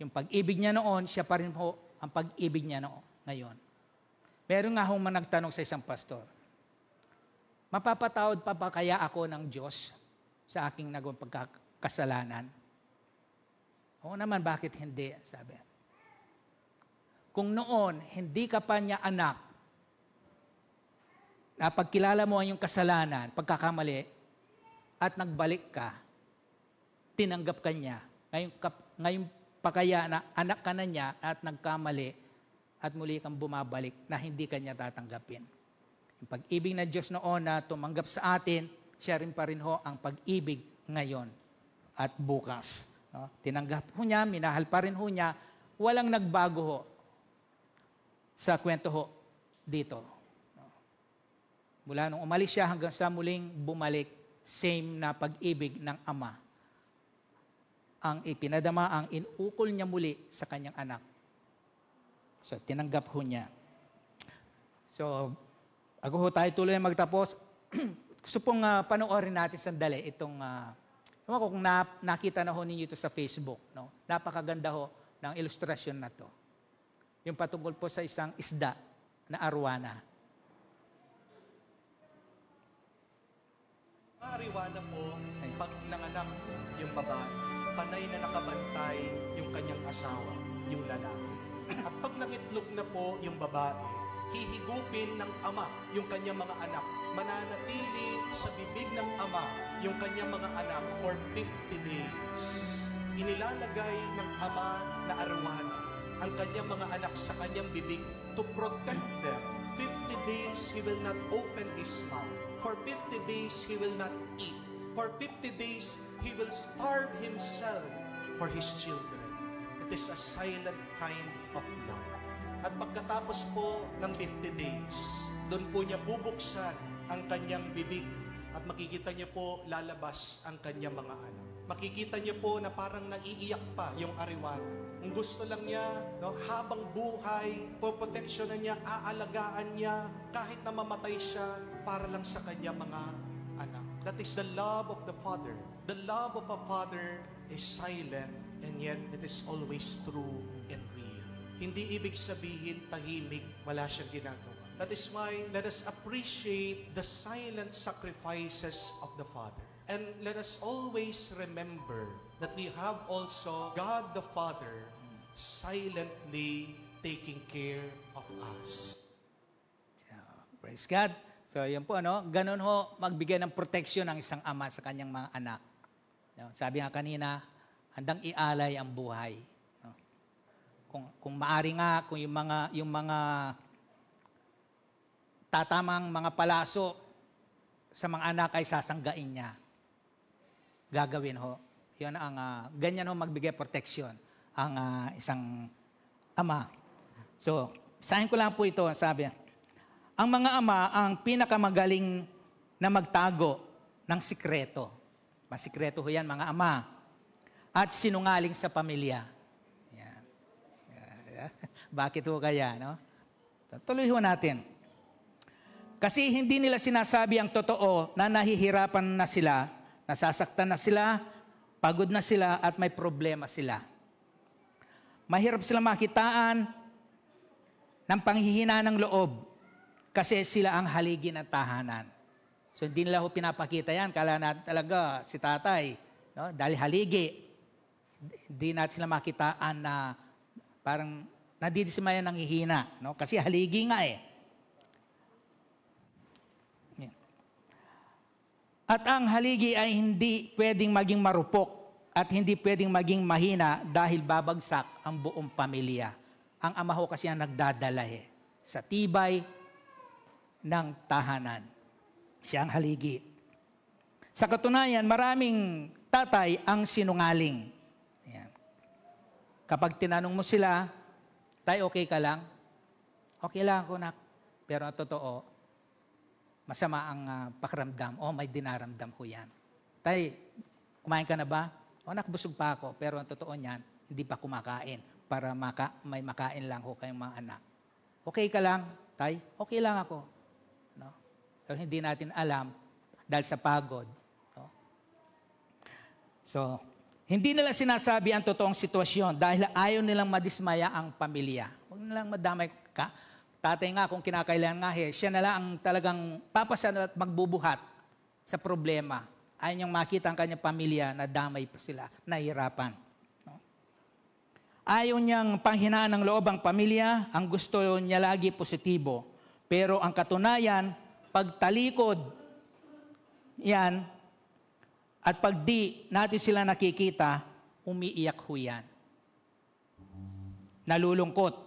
Yung pag-ibig niya noon, siya pa rin ho ang pag-ibig niya ngayon. Meron nga hong nagtanong sa isang pastor, mapapatawad pa ba kaya ako ng Diyos sa aking nagawang pagkakasalanan? Oo naman, bakit hindi? Sabi. Kung noon, hindi ka pa niya anak, na pagkilala mo ang iyong kasalanan, pagkakamali, at nagbalik ka, tinanggap ka niya. Ngayon pa kaya na anak ka na niya at nagkamali at muli kang bumabalik na hindi ka niya tatanggapin. Yung pag-ibig na Diyos noon na tumanggap sa atin, siya rin pa rin ho ang pag-ibig ngayon at bukas. No? Tinanggap ho niya, minahal pa rin ho niya, walang nagbago ho sa kwento ho dito. Mula nung umalis siya hanggang sa muling bumalik, same na pag-ibig ng Ama. Ang ipinadama, ang inukol niya muli sa kanyang anak. So, tinanggap ho niya. So, ako ho tayo tuloy magtapos. Gusto pong panoorin natin sandali itong, ewan ko kung nakita na ho ninyo ito sa Facebook. No? Napakaganda ho ng ilustrasyon na to. Yung patungkol po sa isang isda na arwana. Ariwana po, pag nanganak yung babae, panay na nakabantay yung kanyang asawa, yung lalaki. At pag nangitlog na po yung babae, hihigupin ng ama yung kanyang mga anak, mananatili sa bibig ng ama yung kanyang mga anak for 50 days. Inilalagay ng ama na arwana ang kanyang mga anak sa kanyang bibig to protect them. 50 days, he will not open his mouth. For 50 days, he will not eat. For 50 days, he will starve himself for his children. It is a silent kind of love. At pagkatapos po ng 50 days, doon po niya bubuksan ang kanyang bibig at makikita niyo po lalabas ang kanyang mga anak. Makikita niyo po na parang naiiyak pa yung Ariwana. Ang gusto lang niya, no, habang buhay, poproteksyonan niya, aalagaan niya, kahit na mamatay siya, para lang sa kanyang mga anak. That is the love of the Father. The love of a Father is silent, and yet it is always true and real. Hindi ibig sabihin tahimik, wala siyang ginagawa. That is why let us appreciate the silent sacrifices of the Father. And let us always remember that we have also God the Father silently taking care of us. Praise God. So, yun po, ganun ho, magbigay ng proteksyon ng isang ama sa kanyang mga anak. Sabi nga kanina, handang ialay ang buhay. Kung maari nga, kung yung mga tatamang mga palaso sa mga anak ay sasanggain niya. Gagawin ho. Yun ang, ganyan ho magbigay proteksyon ang isang ama. So, sahin ko lang po ito, sabi, ang mga ama ang pinakamagaling na magtago ng sikreto. Masikreto ho yan, mga ama. At sinungaling sa pamilya. Yan. Bakit ho kaya, no? So, tuloy ho natin. Kasi hindi nila sinasabi ang totoo na nahihirapan na sila, nasasaktan na sila, pagod na sila, at may problema sila. Mahirap sila makitaan ng panghihina ng loob kasi sila ang haligi ng tahanan. So hindi nila ho pinapakita yan. Kala na talaga si tatay, no? Dahil haligi, hindi natin sila makitaan na parang nadidismaya ng hihina. No? Kasi haligi nga eh. At ang haligi ay hindi pwedeng maging marupok at hindi pwedeng maging mahina dahil babagsak ang buong pamilya. Ang ama ho kasi ang nagdadala sa tibay ng tahanan. Siya ang haligi. Sa katunayan, maraming tatay ang sinungaling. Ayan. Kapag tinanong mo sila, tay, okay ka lang? Okay lang ako, nak. Pero ang totoo, masama ang pakiramdam. O, may dinaramdam ko yan. Tay, kumain ka na ba? O, nakbusog pa ako. Pero ang totoo niyan, hindi pa kumakain. Para may makain lang ho kayong mga anak. Okay ka lang, tay? Okay lang ako. No? Pero hindi natin alam dahil sa pagod. No? So, hindi nila sinasabi ang totoong sitwasyon dahil ayaw nilang madismaya ang pamilya. Huwag nilang madamay ka. Tatay nga, kung kinakailangan nga, siya na lang ang talagang papasano at magbubuhat sa problema. Ayaw niyang makita ang kanyang pamilya na damay pa sila, nahihirapan. No? Ayaw niyang panghinaan ng loob ang pamilya, ang gusto niya lagi positibo. Pero ang katunayan, pagtalikod, yan, at pag di natin sila nakikita, umiiyak ho yan. Nalulungkot.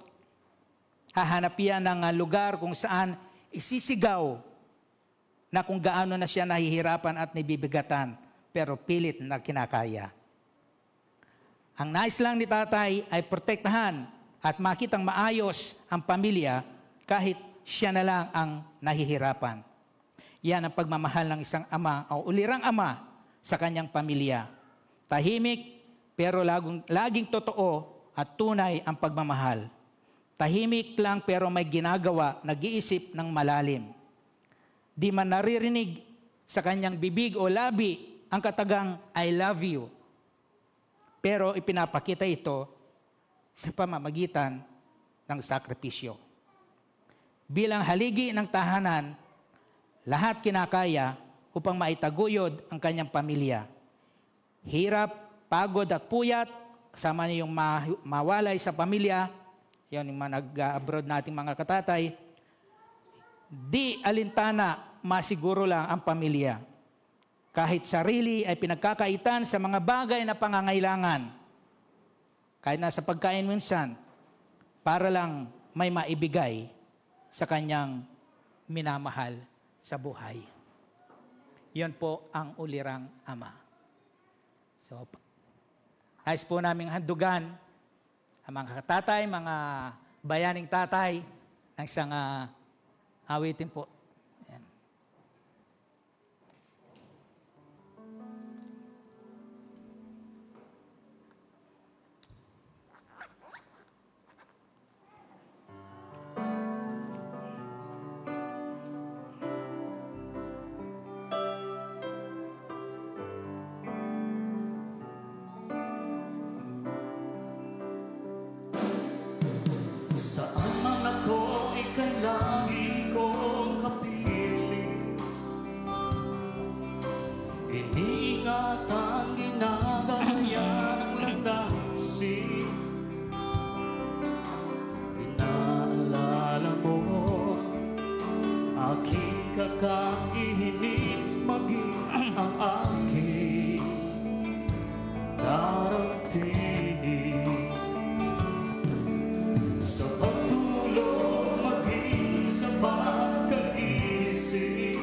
Hahanap yan ng lugar kung saan isisigaw na kung gaano na siya nahihirapan at nabibigatan, pero pilit na kinakaya. Ang nais lang ni tatay ay protektahan at makitang maayos ang pamilya kahit siya na lang ang nahihirapan. Yan ang pagmamahal ng isang ama o ulirang ama sa kanyang pamilya. Tahimik pero laging totoo at tunay ang pagmamahal. Tahimik lang pero may ginagawa, nag-iisip ng malalim. Di man naririnig sa kanyang bibig o labi ang katagang I love you. Pero ipinapakita ito sa pamamagitan ng sakripisyo. Bilang haligi ng tahanan, lahat kinakaya upang maitaguyod ang kanyang pamilya. Hirap, pagod at puyat, kasama niya yung mawalay sa pamilya, yan yung mga nag-abroad nating mga katatay, di alintana, masiguro lang ang pamilya. kahit sarili ay pinagkakaitan sa mga bagay na pangangailangan. Kahit nasa pagkain minsan, para lang may maibigay sa kanyang minamahal sa buhay. Yan po ang ulirang ama. So, nais po naming handugan ang mga tatay, mga bayaning tatay, ng isang awitin po. Ayan. Saan man ako, ika'y lagi kong kapiling. Iniingatan, ginagayan ang landasin. Inaalala mo aking kakainin, maging ang aking darating. Sa pagtulog, maging sa pagkagising,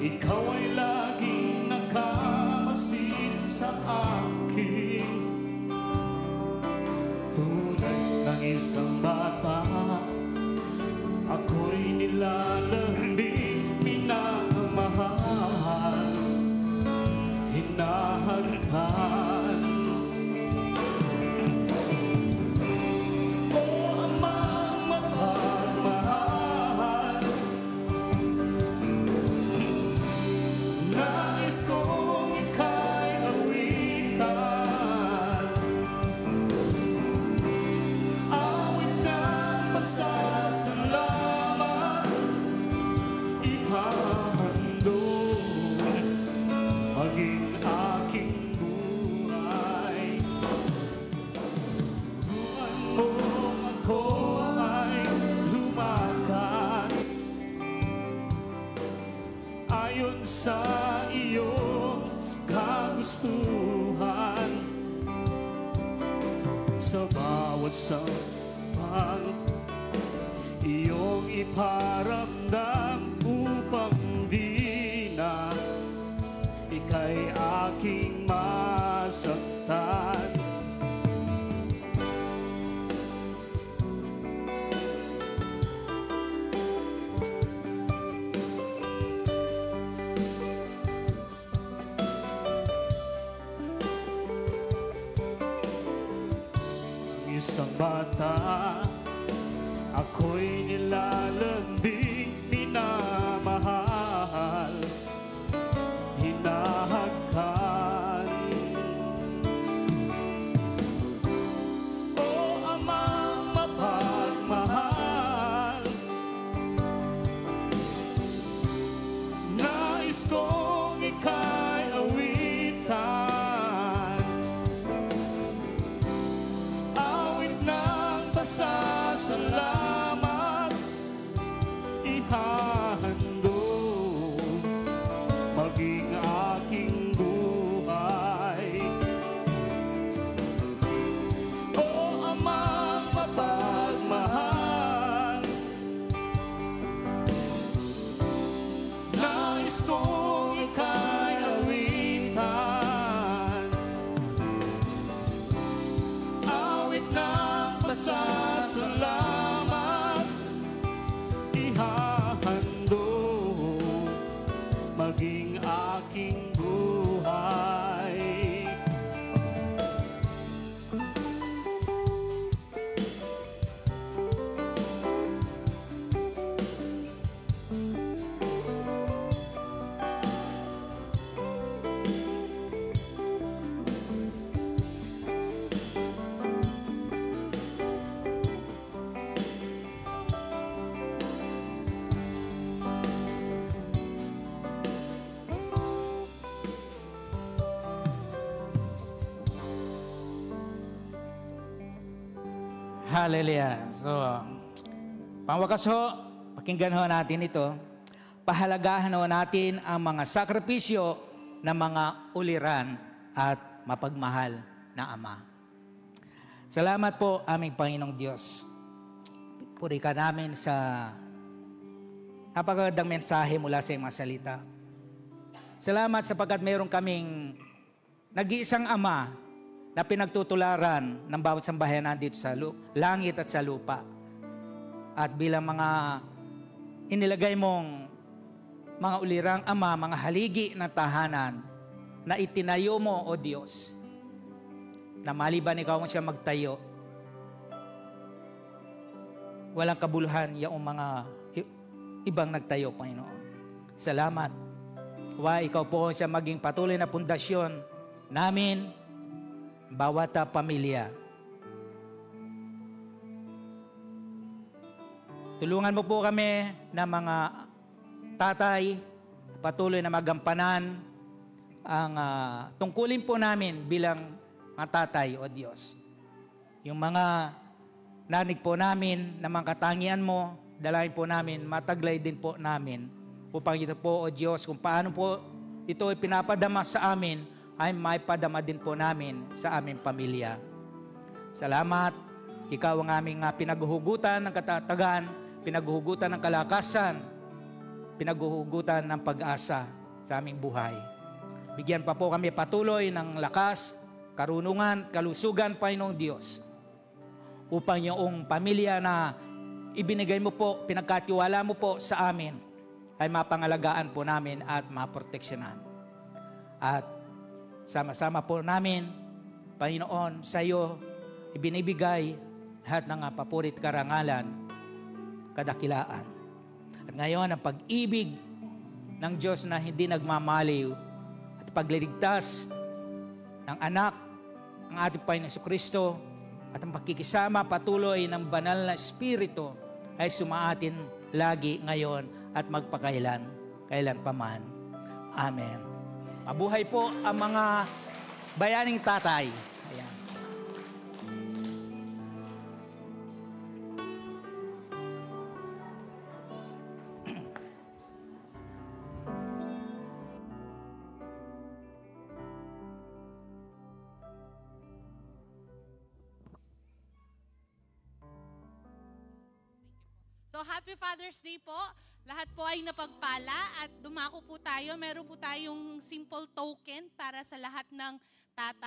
ikaw ay laging nakamasid sa akin. Tulad ng isang bata, ako'y nilalambing, minamahal, hinahagkan. Sa iyong kagustuhan, sa bawat sampang iyong iparamdam, upang di na ika'y aking masaktan. Isang bata, ako'y nilalambing, minamahal, hinahagkan. O Amang mapagmahal, nais kong ika'y awitan. Pasasalamat, ihahandog, maging aking buhay. O Amang mapagmahal, nais kong ika'y awitan. Awit ng pasasalamat, ihahandog, maging aking buhay. Hallelujah. So, pangwakas ho, pakinggan ho natin ito. pahalagahan natin ang mga sakripisyo ng mga uliran at mapagmahal na Ama. Salamat po aming Panginoong Diyos. Puri ka namin sa napakagandang mensahe mula sa iyong mga salita. Salamat sapagkat mayroon kaming nag-iisang Ama na pinagtutularan ng bawat sambahayan dito sa langit at sa lupa. At bilang mga inilagay mong mga ulirang Ama, mga haligi ng tahanan na itinayo mo, O Diyos, na maliban ikaw mo siya magtayo, walang kabuluhan yung mga ibang nagtayo, Panginoon. Salamat. Ikaw po siya maging patuloy na pundasyon namin, bawat pamilya. Tulungan mo po kami na mga tatay, patuloy na magampanan ang tungkulin po namin bilang mga tatay, O Diyos. Yung mga nanig po namin na mga katangian mo, dalangin po namin, mataglay din po namin upang ito po, O Diyos, kung paano po ito ay pinapadama sa amin, ay may padama din po namin sa aming pamilya. Salamat. Ikaw ang aming pinaghuhugutan ng katatagan, pinaghuhugutan ng kalakasan, pinaghuhugutan ng pag-asa sa aming buhay. Bigyan pa po kami patuloy ng lakas, karunungan, kalusugan, Panginoong Diyos, upang yung pamilya na ibinigay mo po, pinagkatiwala mo po sa amin, ay mapangalagaan po namin at maproteksyonan. At sama-sama po namin, Panginoon, sa iyo ibinibigay lahat ng papurit karangalan, kadakilaan. At ngayon, ang pag-ibig ng Diyos na hindi nagmamaliw at pagliligtas ng anak, ang ating Panginoon Jesucristo, at ang pakikisama patuloy ng banal na Espiritu ay sumaatin lagi ngayon at magpakailan, kailan paman. Amen. Mabuhay po ang mga bayaning tatay. Ayan. So, Happy Father's Day po. Lahat po ay napagpala at dumako po tayo. Meron po tayong simple token para sa lahat ng tatay.